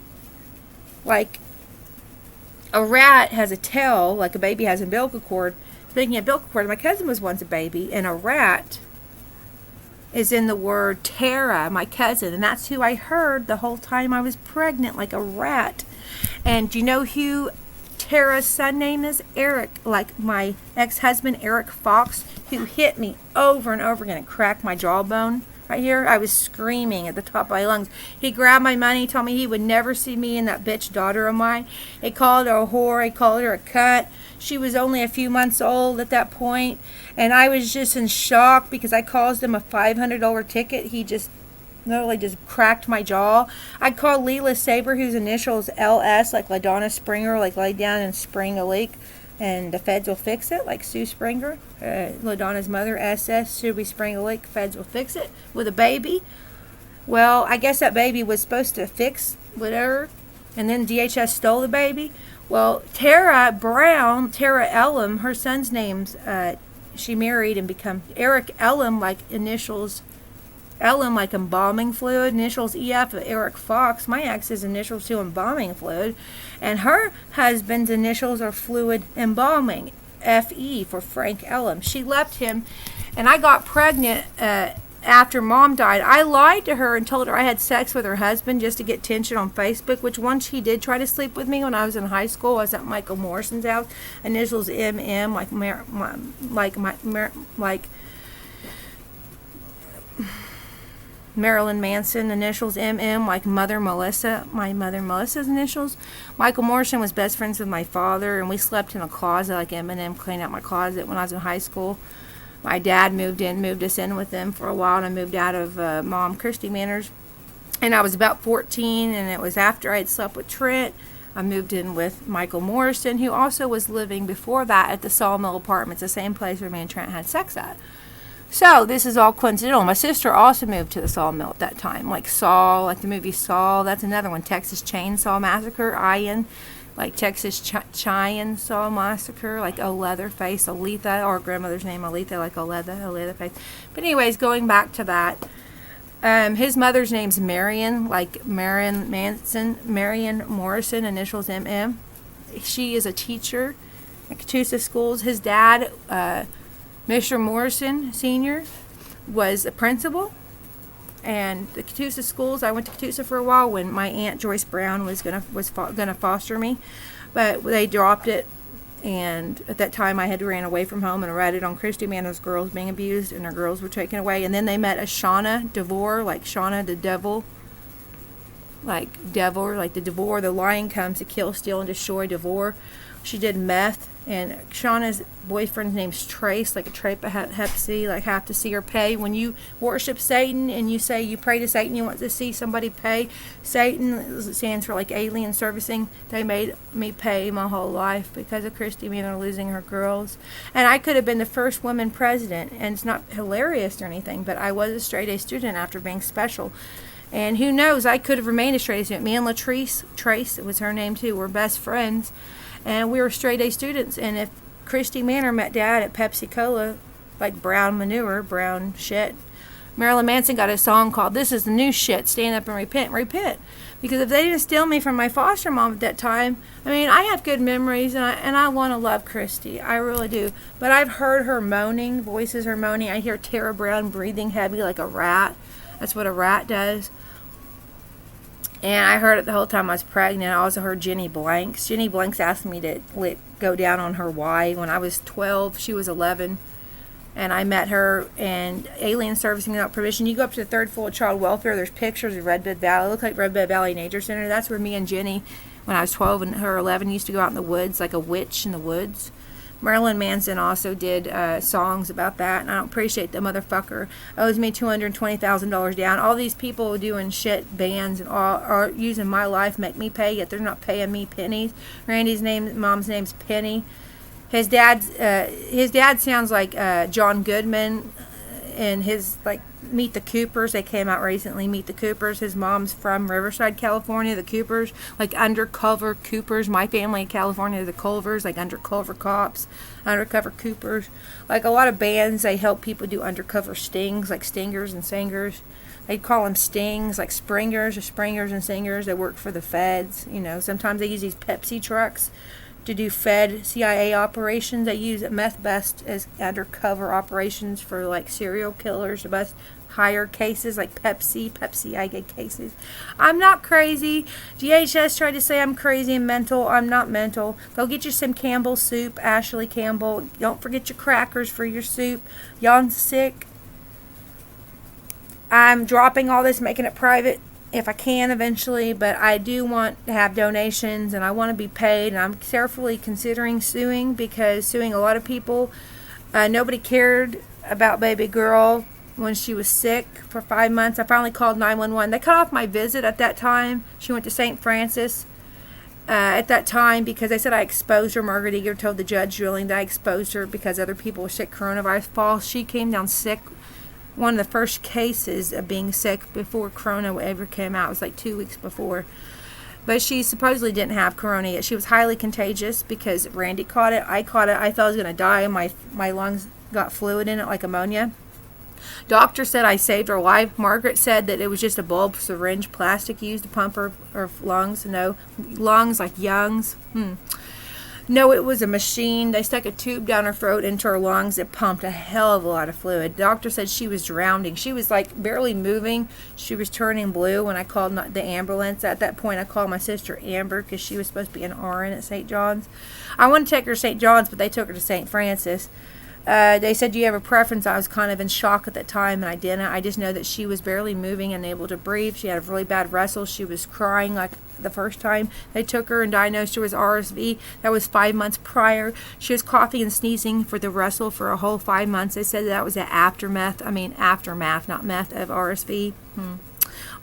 has a tail like a baby has an umbilical cord. Speaking of umbilical cord, my cousin was once a baby, and a rat is in the word Tara, my cousin, and that's who I heard the whole time I was pregnant, like a rat. And do you know who Tara's son name is? Eric, like my ex-husband Eric Fox, who hit me over and over again and cracked my jawbone right here. I was screaming at the top of my lungs. He grabbed my money, told me he would never see me and that bitch daughter of mine. He called her a whore, he called her a cunt. She was only a few months old at that point, and I was just in shock because I caused him a $500 ticket. He just literally just cracked my jaw. I called Leela Saber, whose initials LS, like LaDonna Springer, like lay down and spring a leak, and the feds will fix it, like Sue Springer, LaDonna's mother. SS, should we spring a leak, feds will fix it, with a baby. Well, I guess that baby was supposed to fix whatever, and then DHS stole the baby. Well, Tara Ellum, her son's name's, she married and become Eric Ellum, like initials Ellum, like embalming fluid, initials EF of Eric Fox. My ex's initials to embalming fluid, and her husband's initials are fluid embalming, FE for Frank Ellum. She left him, and I got pregnant after Mom died. I lied to her and told her I had sex with her husband just to get attention on Facebook, which once he did try to sleep with me when I was in high school. I was at Michael Morrison's house, initials MM, like Marilyn Manson, initials MM, like Mother Melissa, my mother Melissa's initials. Michael Morrison was best friends with my father, and we slept in a closet, like Eminem cleaned out my closet when I was in high school. My dad moved us in with them for a while, and I moved out of Mom Christy Manners. And I was about 14, and it was after I had slept with Trent. I moved in with Michael Morrison, who also was living before that at the Sawmill Apartments, the same place where me and Trent had sex at. So this is all coincidental. My sister also moved to the Sawmill at that time, like Saw, like the movie Saw. That's another one, Texas Chainsaw Massacre. Ian, like Texas Chainsaw Massacre, like Leatherface, Aletha, or grandmother's name Aletha, like Leatherface. But anyways, going back to that, his mother's name's Marion, like Marion Manson, Marion Morrison, initials MM. She is a teacher at Catoosa Schools. His dad, Mr. Morrison Sr., was a principal, and the Catoosa Schools, I went to Catoosa for a while when my Aunt Joyce Brown was gonna foster me, but they dropped it, and at that time I had ran away from home and read it on Christy Manners' girls being abused, and their girls were taken away. And then they met a Shauna DeVore, like Shauna the devil, like Devor, like the Devore, the lion comes to kill, steal, and destroy Devore. She did meth, and Shauna's boyfriend's name's Trace, like a Trape Hep C, like have to see her pay. When you worship Satan and you say you pray to Satan, you want to see somebody pay. Satan, it stands for like alien servicing. They made me pay my whole life because of Christy Manor losing her girls. And I could have been the first woman president, and it's not hilarious or anything, but I was a straight A student after being special. And who knows, I could have remained a straight A student. Me and Latrice, Trace, it was her name too, were best friends. And we were straight A students. And if Christy Manor met Dad at Pepsi Cola, like brown manure, brown shit, Marilyn Manson got a song called "This Is the New Shit." Stand up and repent, repent. Because if they didn't steal me from my foster mom at that time, I mean, I have good memories, and I want to love Christy. I really do. But I've heard her moaning, voices her moaning. I hear Tara Brown breathing heavy like a rat. That's what a rat does. And I heard it the whole time I was pregnant. I also heard Jenny Blanks. Jenny Blanks asked me to go down on her Y when I was 12. She was 11. And I met her, and alien servicing without permission. You go up to the third floor of child welfare. There's pictures of Red Bed Valley. It looked like Red Bed Valley Nature Center. That's where me and Jenny, when I was 12 and her 11, used to go out in the woods like a witch in the woods. Marilyn Manson also did songs about that, and I don't appreciate the motherfucker. Owes me $220,000 down. All these people doing shit, bands, and all are using my life, make me pay, yet they're not paying me pennies. Mom's name's Penny. His dad sounds like John Goodman, and his Meet the Coopers. They came out recently. Meet the Coopers. His mom's from Riverside, California. The Coopers, like undercover Coopers. My family in California, the Culvers, like undercover cops, undercover Coopers. Like a lot of bands, they help people do undercover stings, like stingers and singers. They call them stings, like springers and singers. They work for the feds. You know, sometimes they use these Pepsi trucks to do Fed CIA operations. They use meth bust as undercover operations for like serial killers to bust higher cases like Pepsi I get cases. I'm not crazy. DHS tried to say I'm crazy and mental. I'm not mental. Go get you some Campbell soup, Ashley Campbell. Don't forget your crackers for your soup. Y'all sick. I'm dropping all this, making it private if I can eventually, but I do want to have donations, and I want to be paid, and I'm carefully considering suing, because suing a lot of people. Nobody cared about baby girl when she was sick for 5 months. I finally called 911. They cut off my visit at that time. She went to St. Francis at that time because they said I exposed her. Margaret Eager told the judge ruling that I exposed her because other people were sick coronavirus. False. She came down sick. One of the first cases of being sick before corona ever came out. It was like 2 weeks before. But she supposedly didn't have corona yet. She was highly contagious because Randy caught it. I caught it. I thought I was going to die. My lungs got fluid in it like ammonia. Doctor said I saved her life. Margaret said that it was just a bulb syringe plastic used to pump her lungs. No, lungs like Young's. No, it was a machine. They stuck a tube down her throat into her lungs. It pumped a hell of a lot of fluid. The doctor said she was drowning. She was like barely moving. She was turning blue when I called the ambulance. At that point, I called my sister Amber because she was supposed to be an RN at St. John's. I wanted to take her to St. John's, but they took her to St. Francis. They said, do you have a preference? I was kind of in shock at that time, and I didn't. I just know that she was barely moving and able to breathe. She had a really bad wrestle. She was crying like the first time they took her and diagnosed her with RSV. That was 5 months prior. She was coughing and sneezing for the wrestle for a whole 5 months. They said that was the aftermath, not meth, of RSV.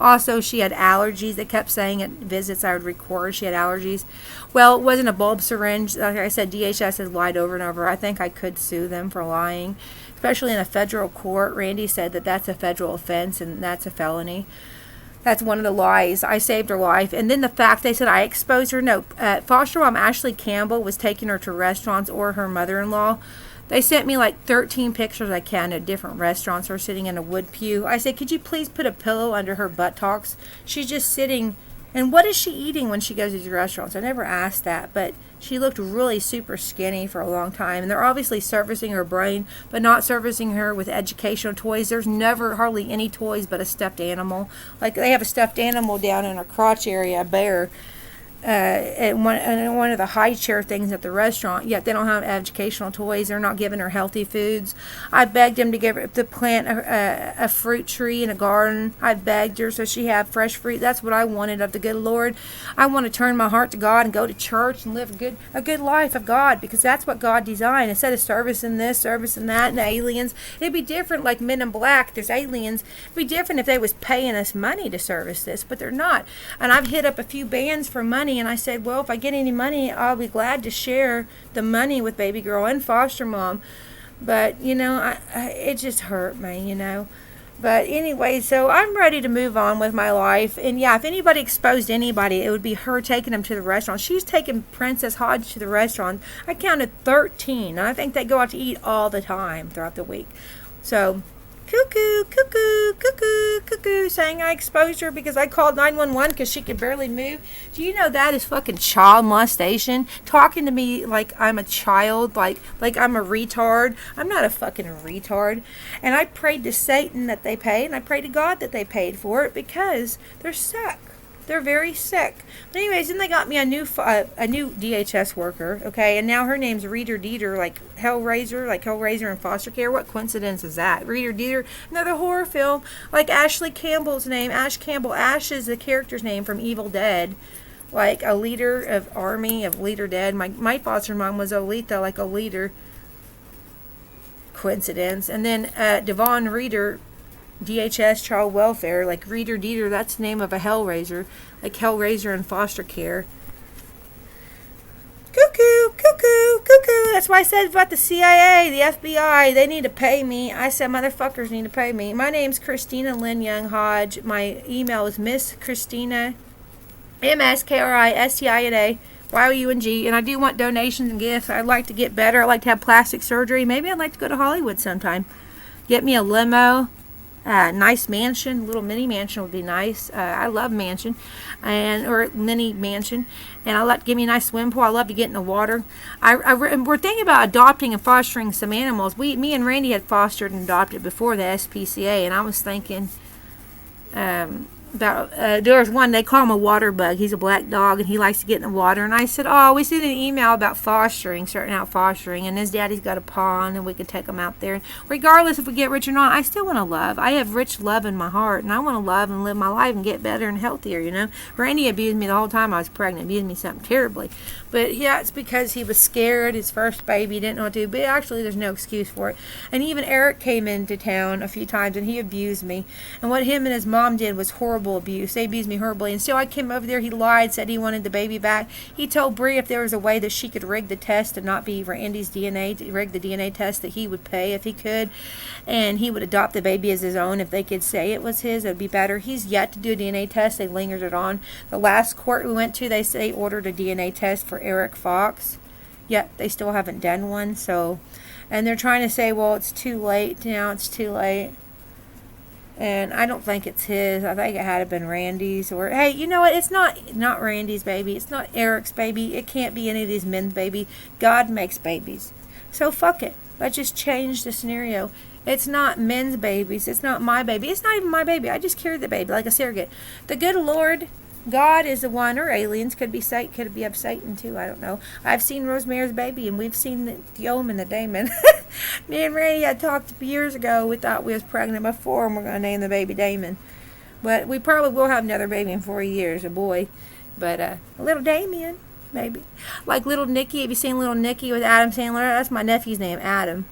Also, she had allergies. They kept saying at visits I would record she had allergies. Well, it wasn't a bulb syringe. Like I said, DHS has lied over and over. I think I could sue them for lying, especially in a federal court. Randy said that that's a federal offense and that's a felony. That's one of the lies. I saved her life. And then the fact they said I exposed her. No, foster mom Ashley Campbell was taking her to restaurants, or her mother-in-law. They sent me like 13 pictures I can at different restaurants. Her sitting in a wood pew. I said, could you please put a pillow under her buttocks? She's just sitting. And what is she eating when she goes to these restaurants? I never asked that, but she looked really super skinny for a long time. And they're obviously servicing her brain, but not servicing her with educational toys. There's never hardly any toys but a stuffed animal. Like they have a stuffed animal down in her crotch area, a bear. At one of the high chair things at the restaurant, yet they don't have educational toys. They're not giving her healthy foods. I begged them to plant a fruit tree in a garden. I begged her so she had fresh fruit. That's what I wanted of the good Lord. I want to turn my heart to God and go to church and live a good life of God, because that's what God designed. Instead of servicing this, servicing that, and aliens, it'd be different. Like Men in Black, there's aliens. It'd be different if they was paying us money to service this, but they're not. And I've hit up a few bands for money. And I said, well, if I get any money, I'll be glad to share the money with baby girl and foster mom. But, you know, it just hurt me, you know. But anyway, so I'm ready to move on with my life. And yeah, if anybody exposed anybody, it would be her taking them to the restaurant. She's taking Princess Hodge to the restaurant. I counted 13. And I think they go out to eat all the time throughout the week. So Cuckoo, cuckoo, cuckoo, cuckoo, saying I exposed her because I called 911 because she could barely move. Do you know that is fucking child molestation? Talking to me like I'm a child, like I'm a retard. I'm not a fucking retard. And I prayed to Satan that they pay, and I prayed to God that they paid for it because they're sick. They're very sick. But anyways, then they got me a new DHS worker, okay? And now her name's Reader Dieter, like Hellraiser in foster care. What coincidence is that? Reader Dieter, another horror film, like Ashley Campbell's name. Ash Campbell. Ash is the character's name from Evil Dead. Like a leader of army of leader dead. My foster mom was Olita, like a leader. Coincidence. And then Devon Reader, DHS child welfare, like Reader Dieter, that's the name of a Hellraiser, like Hellraiser in foster care. Cuckoo, cuckoo, cuckoo. That's why I said about the CIA, the FBI, they need to pay me. I said motherfuckers need to pay me. My name's Kristina Lynn Young Hodge. My email is Miss Kristina, MSKRISTINA, YOUNG, and I do want donations and gifts. I'd like to get better. I'd like to have plastic surgery. Maybe I'd like to go to Hollywood sometime. Get me a limo. Nice mansion, little mini mansion would be nice. I love mansion, or mini mansion, and I like to give me a nice swimming pool. I love to get in the water. We're thinking about adopting and fostering some animals. Me and Randy had fostered and adopted before the SPCA, and I was thinking about there was one, they call him a water bug. He's a black dog and he likes to get in the water, and I said, oh, we sent an email about starting out fostering, and his daddy's got a pond and we could take him out there. Regardless if we get rich or not, I still want to love. I have rich love in my heart, and I want to love and live my life and get better and healthier, you know. Randy abused me the whole time I was pregnant, abused me something terribly, but yeah, it's because he was scared. His first baby, didn't know what to do, but actually there's no excuse for it. And even Eric came into town a few times and he abused me, and what him and his mom did was horrible abuse. They abused me horribly, and so I came over there. He lied, said he wanted the baby back. He told Bree if there was a way that she could rig the test and not be Randy's DNA, to rig the DNA test, that he would pay if he could, and he would adopt the baby as his own. If they could say it was his, it would be better. He's yet to do a DNA test. They lingered it on. The last court we went to, they ordered a DNA test for Eric Fox, yet they still haven't done one. So, and they're trying to say, well, it's too late now. It's too late. And I don't think it's his. I think it had to been Randy's. Or, hey, you know what? It's not Randy's baby. It's not Eric's baby. It can't be any of these men's baby. God makes babies. So fuck it. Let's just change the scenario. It's not men's babies. It's not my baby. It's not even my baby. I just carry the baby like a surrogate. The good Lord, God is the one, or aliens. Could be of Satan too. I don't know. I've seen Rosemary's Baby, and we've seen the Omen, the Damon. Me and Randy had talked years ago. We thought we was pregnant before, and we're going to name the baby Damon. But we probably will have another baby in 4 years, a boy. But a little Damien, maybe. Like Little Nicky. Have you seen Little Nicky with Adam Sandler? That's my nephew's name, Adam.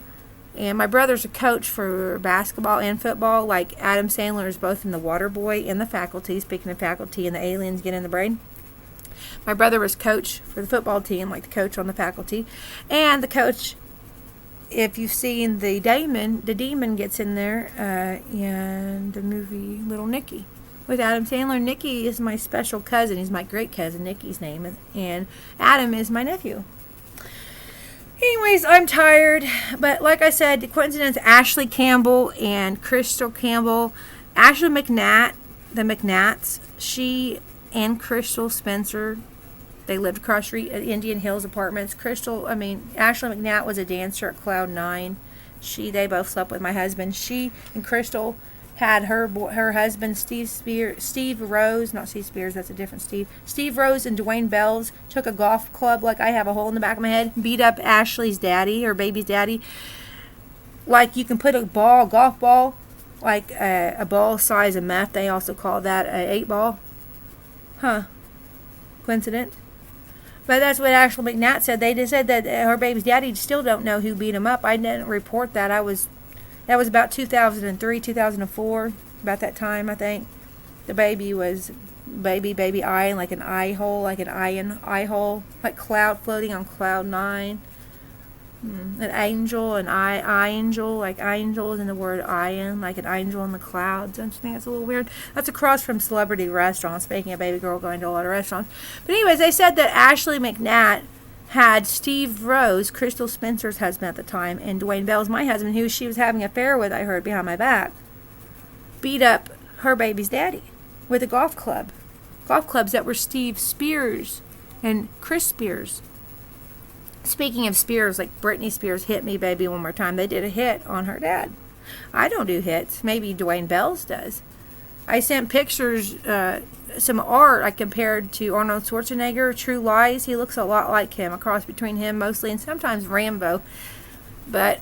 And my brother's a coach for basketball and football. Like Adam Sandler is both in the water boy and the faculty. Speaking of faculty and the aliens get in the brain. My brother was coach for the football team, like the coach on the faculty. And the coach, if you've seen the demon gets in there in the movie Little Nicky with Adam Sandler. Nicky is my special cousin. He's my great cousin, Nicky's name. And Adam is my nephew. Anyways, I'm tired, but like I said, the coincidence, Ashley Campbell and Crystal Campbell, Ashley McNatt, the McNatts, she and Crystal Spencer, they lived across the street at Indian Hills Apartments. Ashley McNatt was a dancer at Cloud 9. They both slept with my husband. She and Crystal had her husband, Steve Rose, not Steve Spears, that's a different Steve. Steve Rose and Dwayne Bells took a golf club, like I have a hole in the back of my head, beat up Ashley's daddy, or baby's daddy. Like you can put a golf ball, like a ball size of meth, they also call that a 8-ball. Huh. Coincidence? But that's what Ashley McNatt said. They just said that her baby's daddy still don't know who beat him up. I didn't report that. That was about 2003, 2004, about that time, I think. The baby was baby eye, like an eye hole, like cloud floating on cloud 9. An angel, an eye angel, like angel is in the word iron, like an angel in the clouds. Don't you think that's a little weird? That's across from celebrity restaurants, speaking of baby girl going to a lot of restaurants. But anyways, they said that Ashley McNatt had Steve Rose, Crystal Spencer's husband at the time, and Dwayne Bell's my husband, who she was having an affair with, I heard, behind my back, beat up her baby's daddy with a golf club. Golf clubs that were Steve Spears and Chris Spears. Speaking of Spears, like Britney Spears hit me, baby, one more time. They did a hit on her dad. I don't do hits. Maybe Dwayne Bell's does. I sent pictures, some art I compared to Arnold Schwarzenegger, True Lies. He looks a lot like him, a cross between him mostly, and sometimes Rambo. But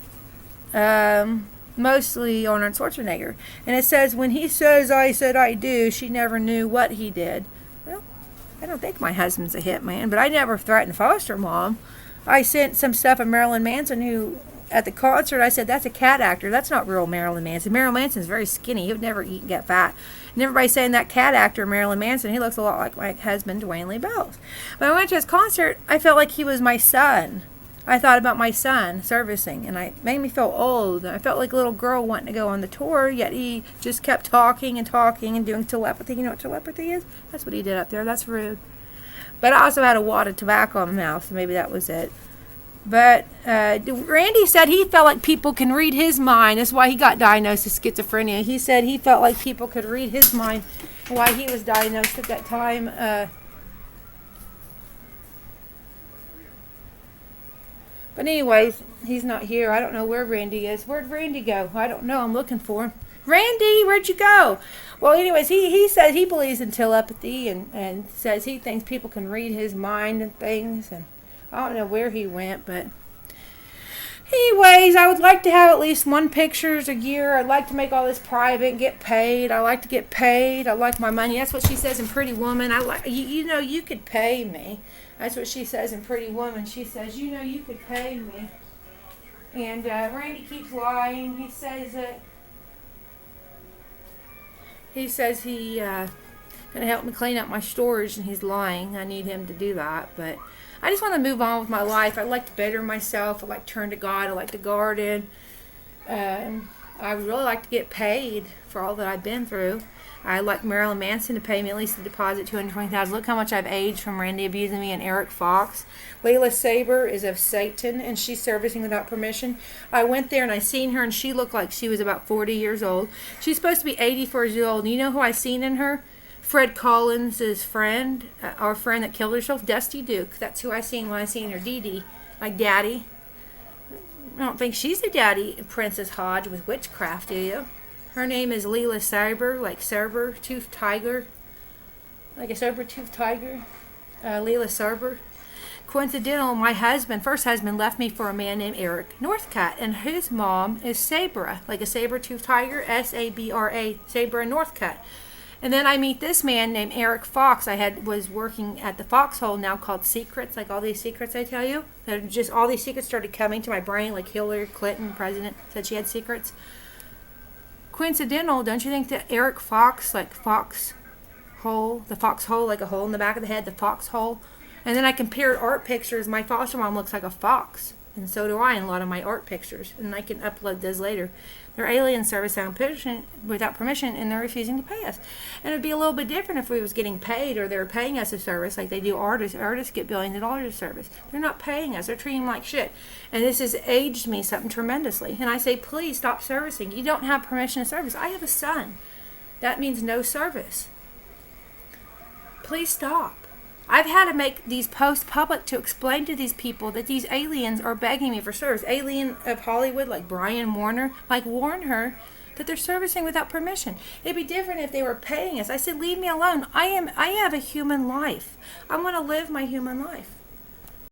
mostly Arnold Schwarzenegger. And it says, when he says, I said I do, she never knew what he did. Well, I don't think my husband's a hitman, but I never threatened foster mom. I sent some stuff of Marilyn Manson, who, at the concert, I said, that's a cat actor. That's not real Marilyn Manson. Marilyn Manson's very skinny. He would never eat and get fat. And everybody's saying that cat actor, Marilyn Manson, he looks a lot like my husband, Dwayne Lee Bells. When I went to his concert, I felt like he was my son. I thought about my son servicing, and it made me feel old. I felt like a little girl wanting to go on the tour, yet he just kept talking and talking and doing telepathy. You know what telepathy is? That's what he did up there. That's rude. But I also had a wad of tobacco in my mouth, so maybe that was it. But Randy said he felt like people can read his mind. That's why he got diagnosed with schizophrenia. He said he felt like people could read his mind, why he was diagnosed at that time. But anyways, he's not here. I don't know where Randy is. Where'd Randy go? I don't know. I'm looking for him. Randy, where'd you go? Well, anyways, he says he believes in telepathy and says he thinks people can read his mind and things. And I don't know where he went, but anyways, I would like to have at least one pictures a year. I'd like to make all this private and get paid. I like to get paid. I like my money. That's what she says in Pretty Woman. I like you could pay me. That's what she says in Pretty Woman. She says, you could pay me. And Randy keeps lying. He says that he's going to help me clean up my storage, and he's lying. I need him to do that. But I just want to move on with my life. I like to better myself. I like to turn to God. I like to garden. I would really like to get paid for all that I've been through. I'd like Marilyn Manson to pay me at least the deposit, $220,000. Look how much I've aged from Randy abusing me and Eric Fox. Layla Saber is of Satan, and she's servicing without permission. I went there and I seen her, and she looked like she was about 40 years old. She's supposed to be 84 years old. And you know who I seen in her? Fred Collins' friend, our friend that killed herself, Dusty Duke. That's who I seen when I seen her, Dee Dee, like Daddy. I don't think she's the Daddy Princess Hodge with witchcraft, do you? Her name is Leela Saber, like saber-toothed tiger. Like a saber-toothed tiger. Leela Saber. Coincidental, my first husband, left me for a man named Eric Northcutt, and his mom is Sabra, like a saber-toothed tiger, S-A-B-R-A, Sabra Northcutt. And then I meet this man named Eric Fox. Was working at the Foxhole, now called Secrets, like all these secrets I tell you. Just all these secrets started coming to my brain, like Hillary Clinton, president, said she had secrets. Coincidental, don't you think that Eric Fox, like Foxhole, the Foxhole, like a hole in the back of the head, the Foxhole? And then I compared art pictures. My foster mom looks like a fox, and so do I in a lot of my art pictures. And I can upload those later. They're alien service without permission, and they're refusing to pay us. And it'd be a little bit different if we was getting paid, or they were paying us a service like they do artists. Artists get billions of dollars of service. They're not paying us. They're treating them like shit. And this has aged me something tremendously. And I say, please stop servicing. You don't have permission to service. I have a son. That means no service. Please stop. I've had to make these posts public to explain to these people that these aliens are begging me for service. Alien of Hollywood, like Brian Warner, warn her that they're servicing without permission. It'd be different if they were paying us. I said, leave me alone. I have a human life. I want to live my human life.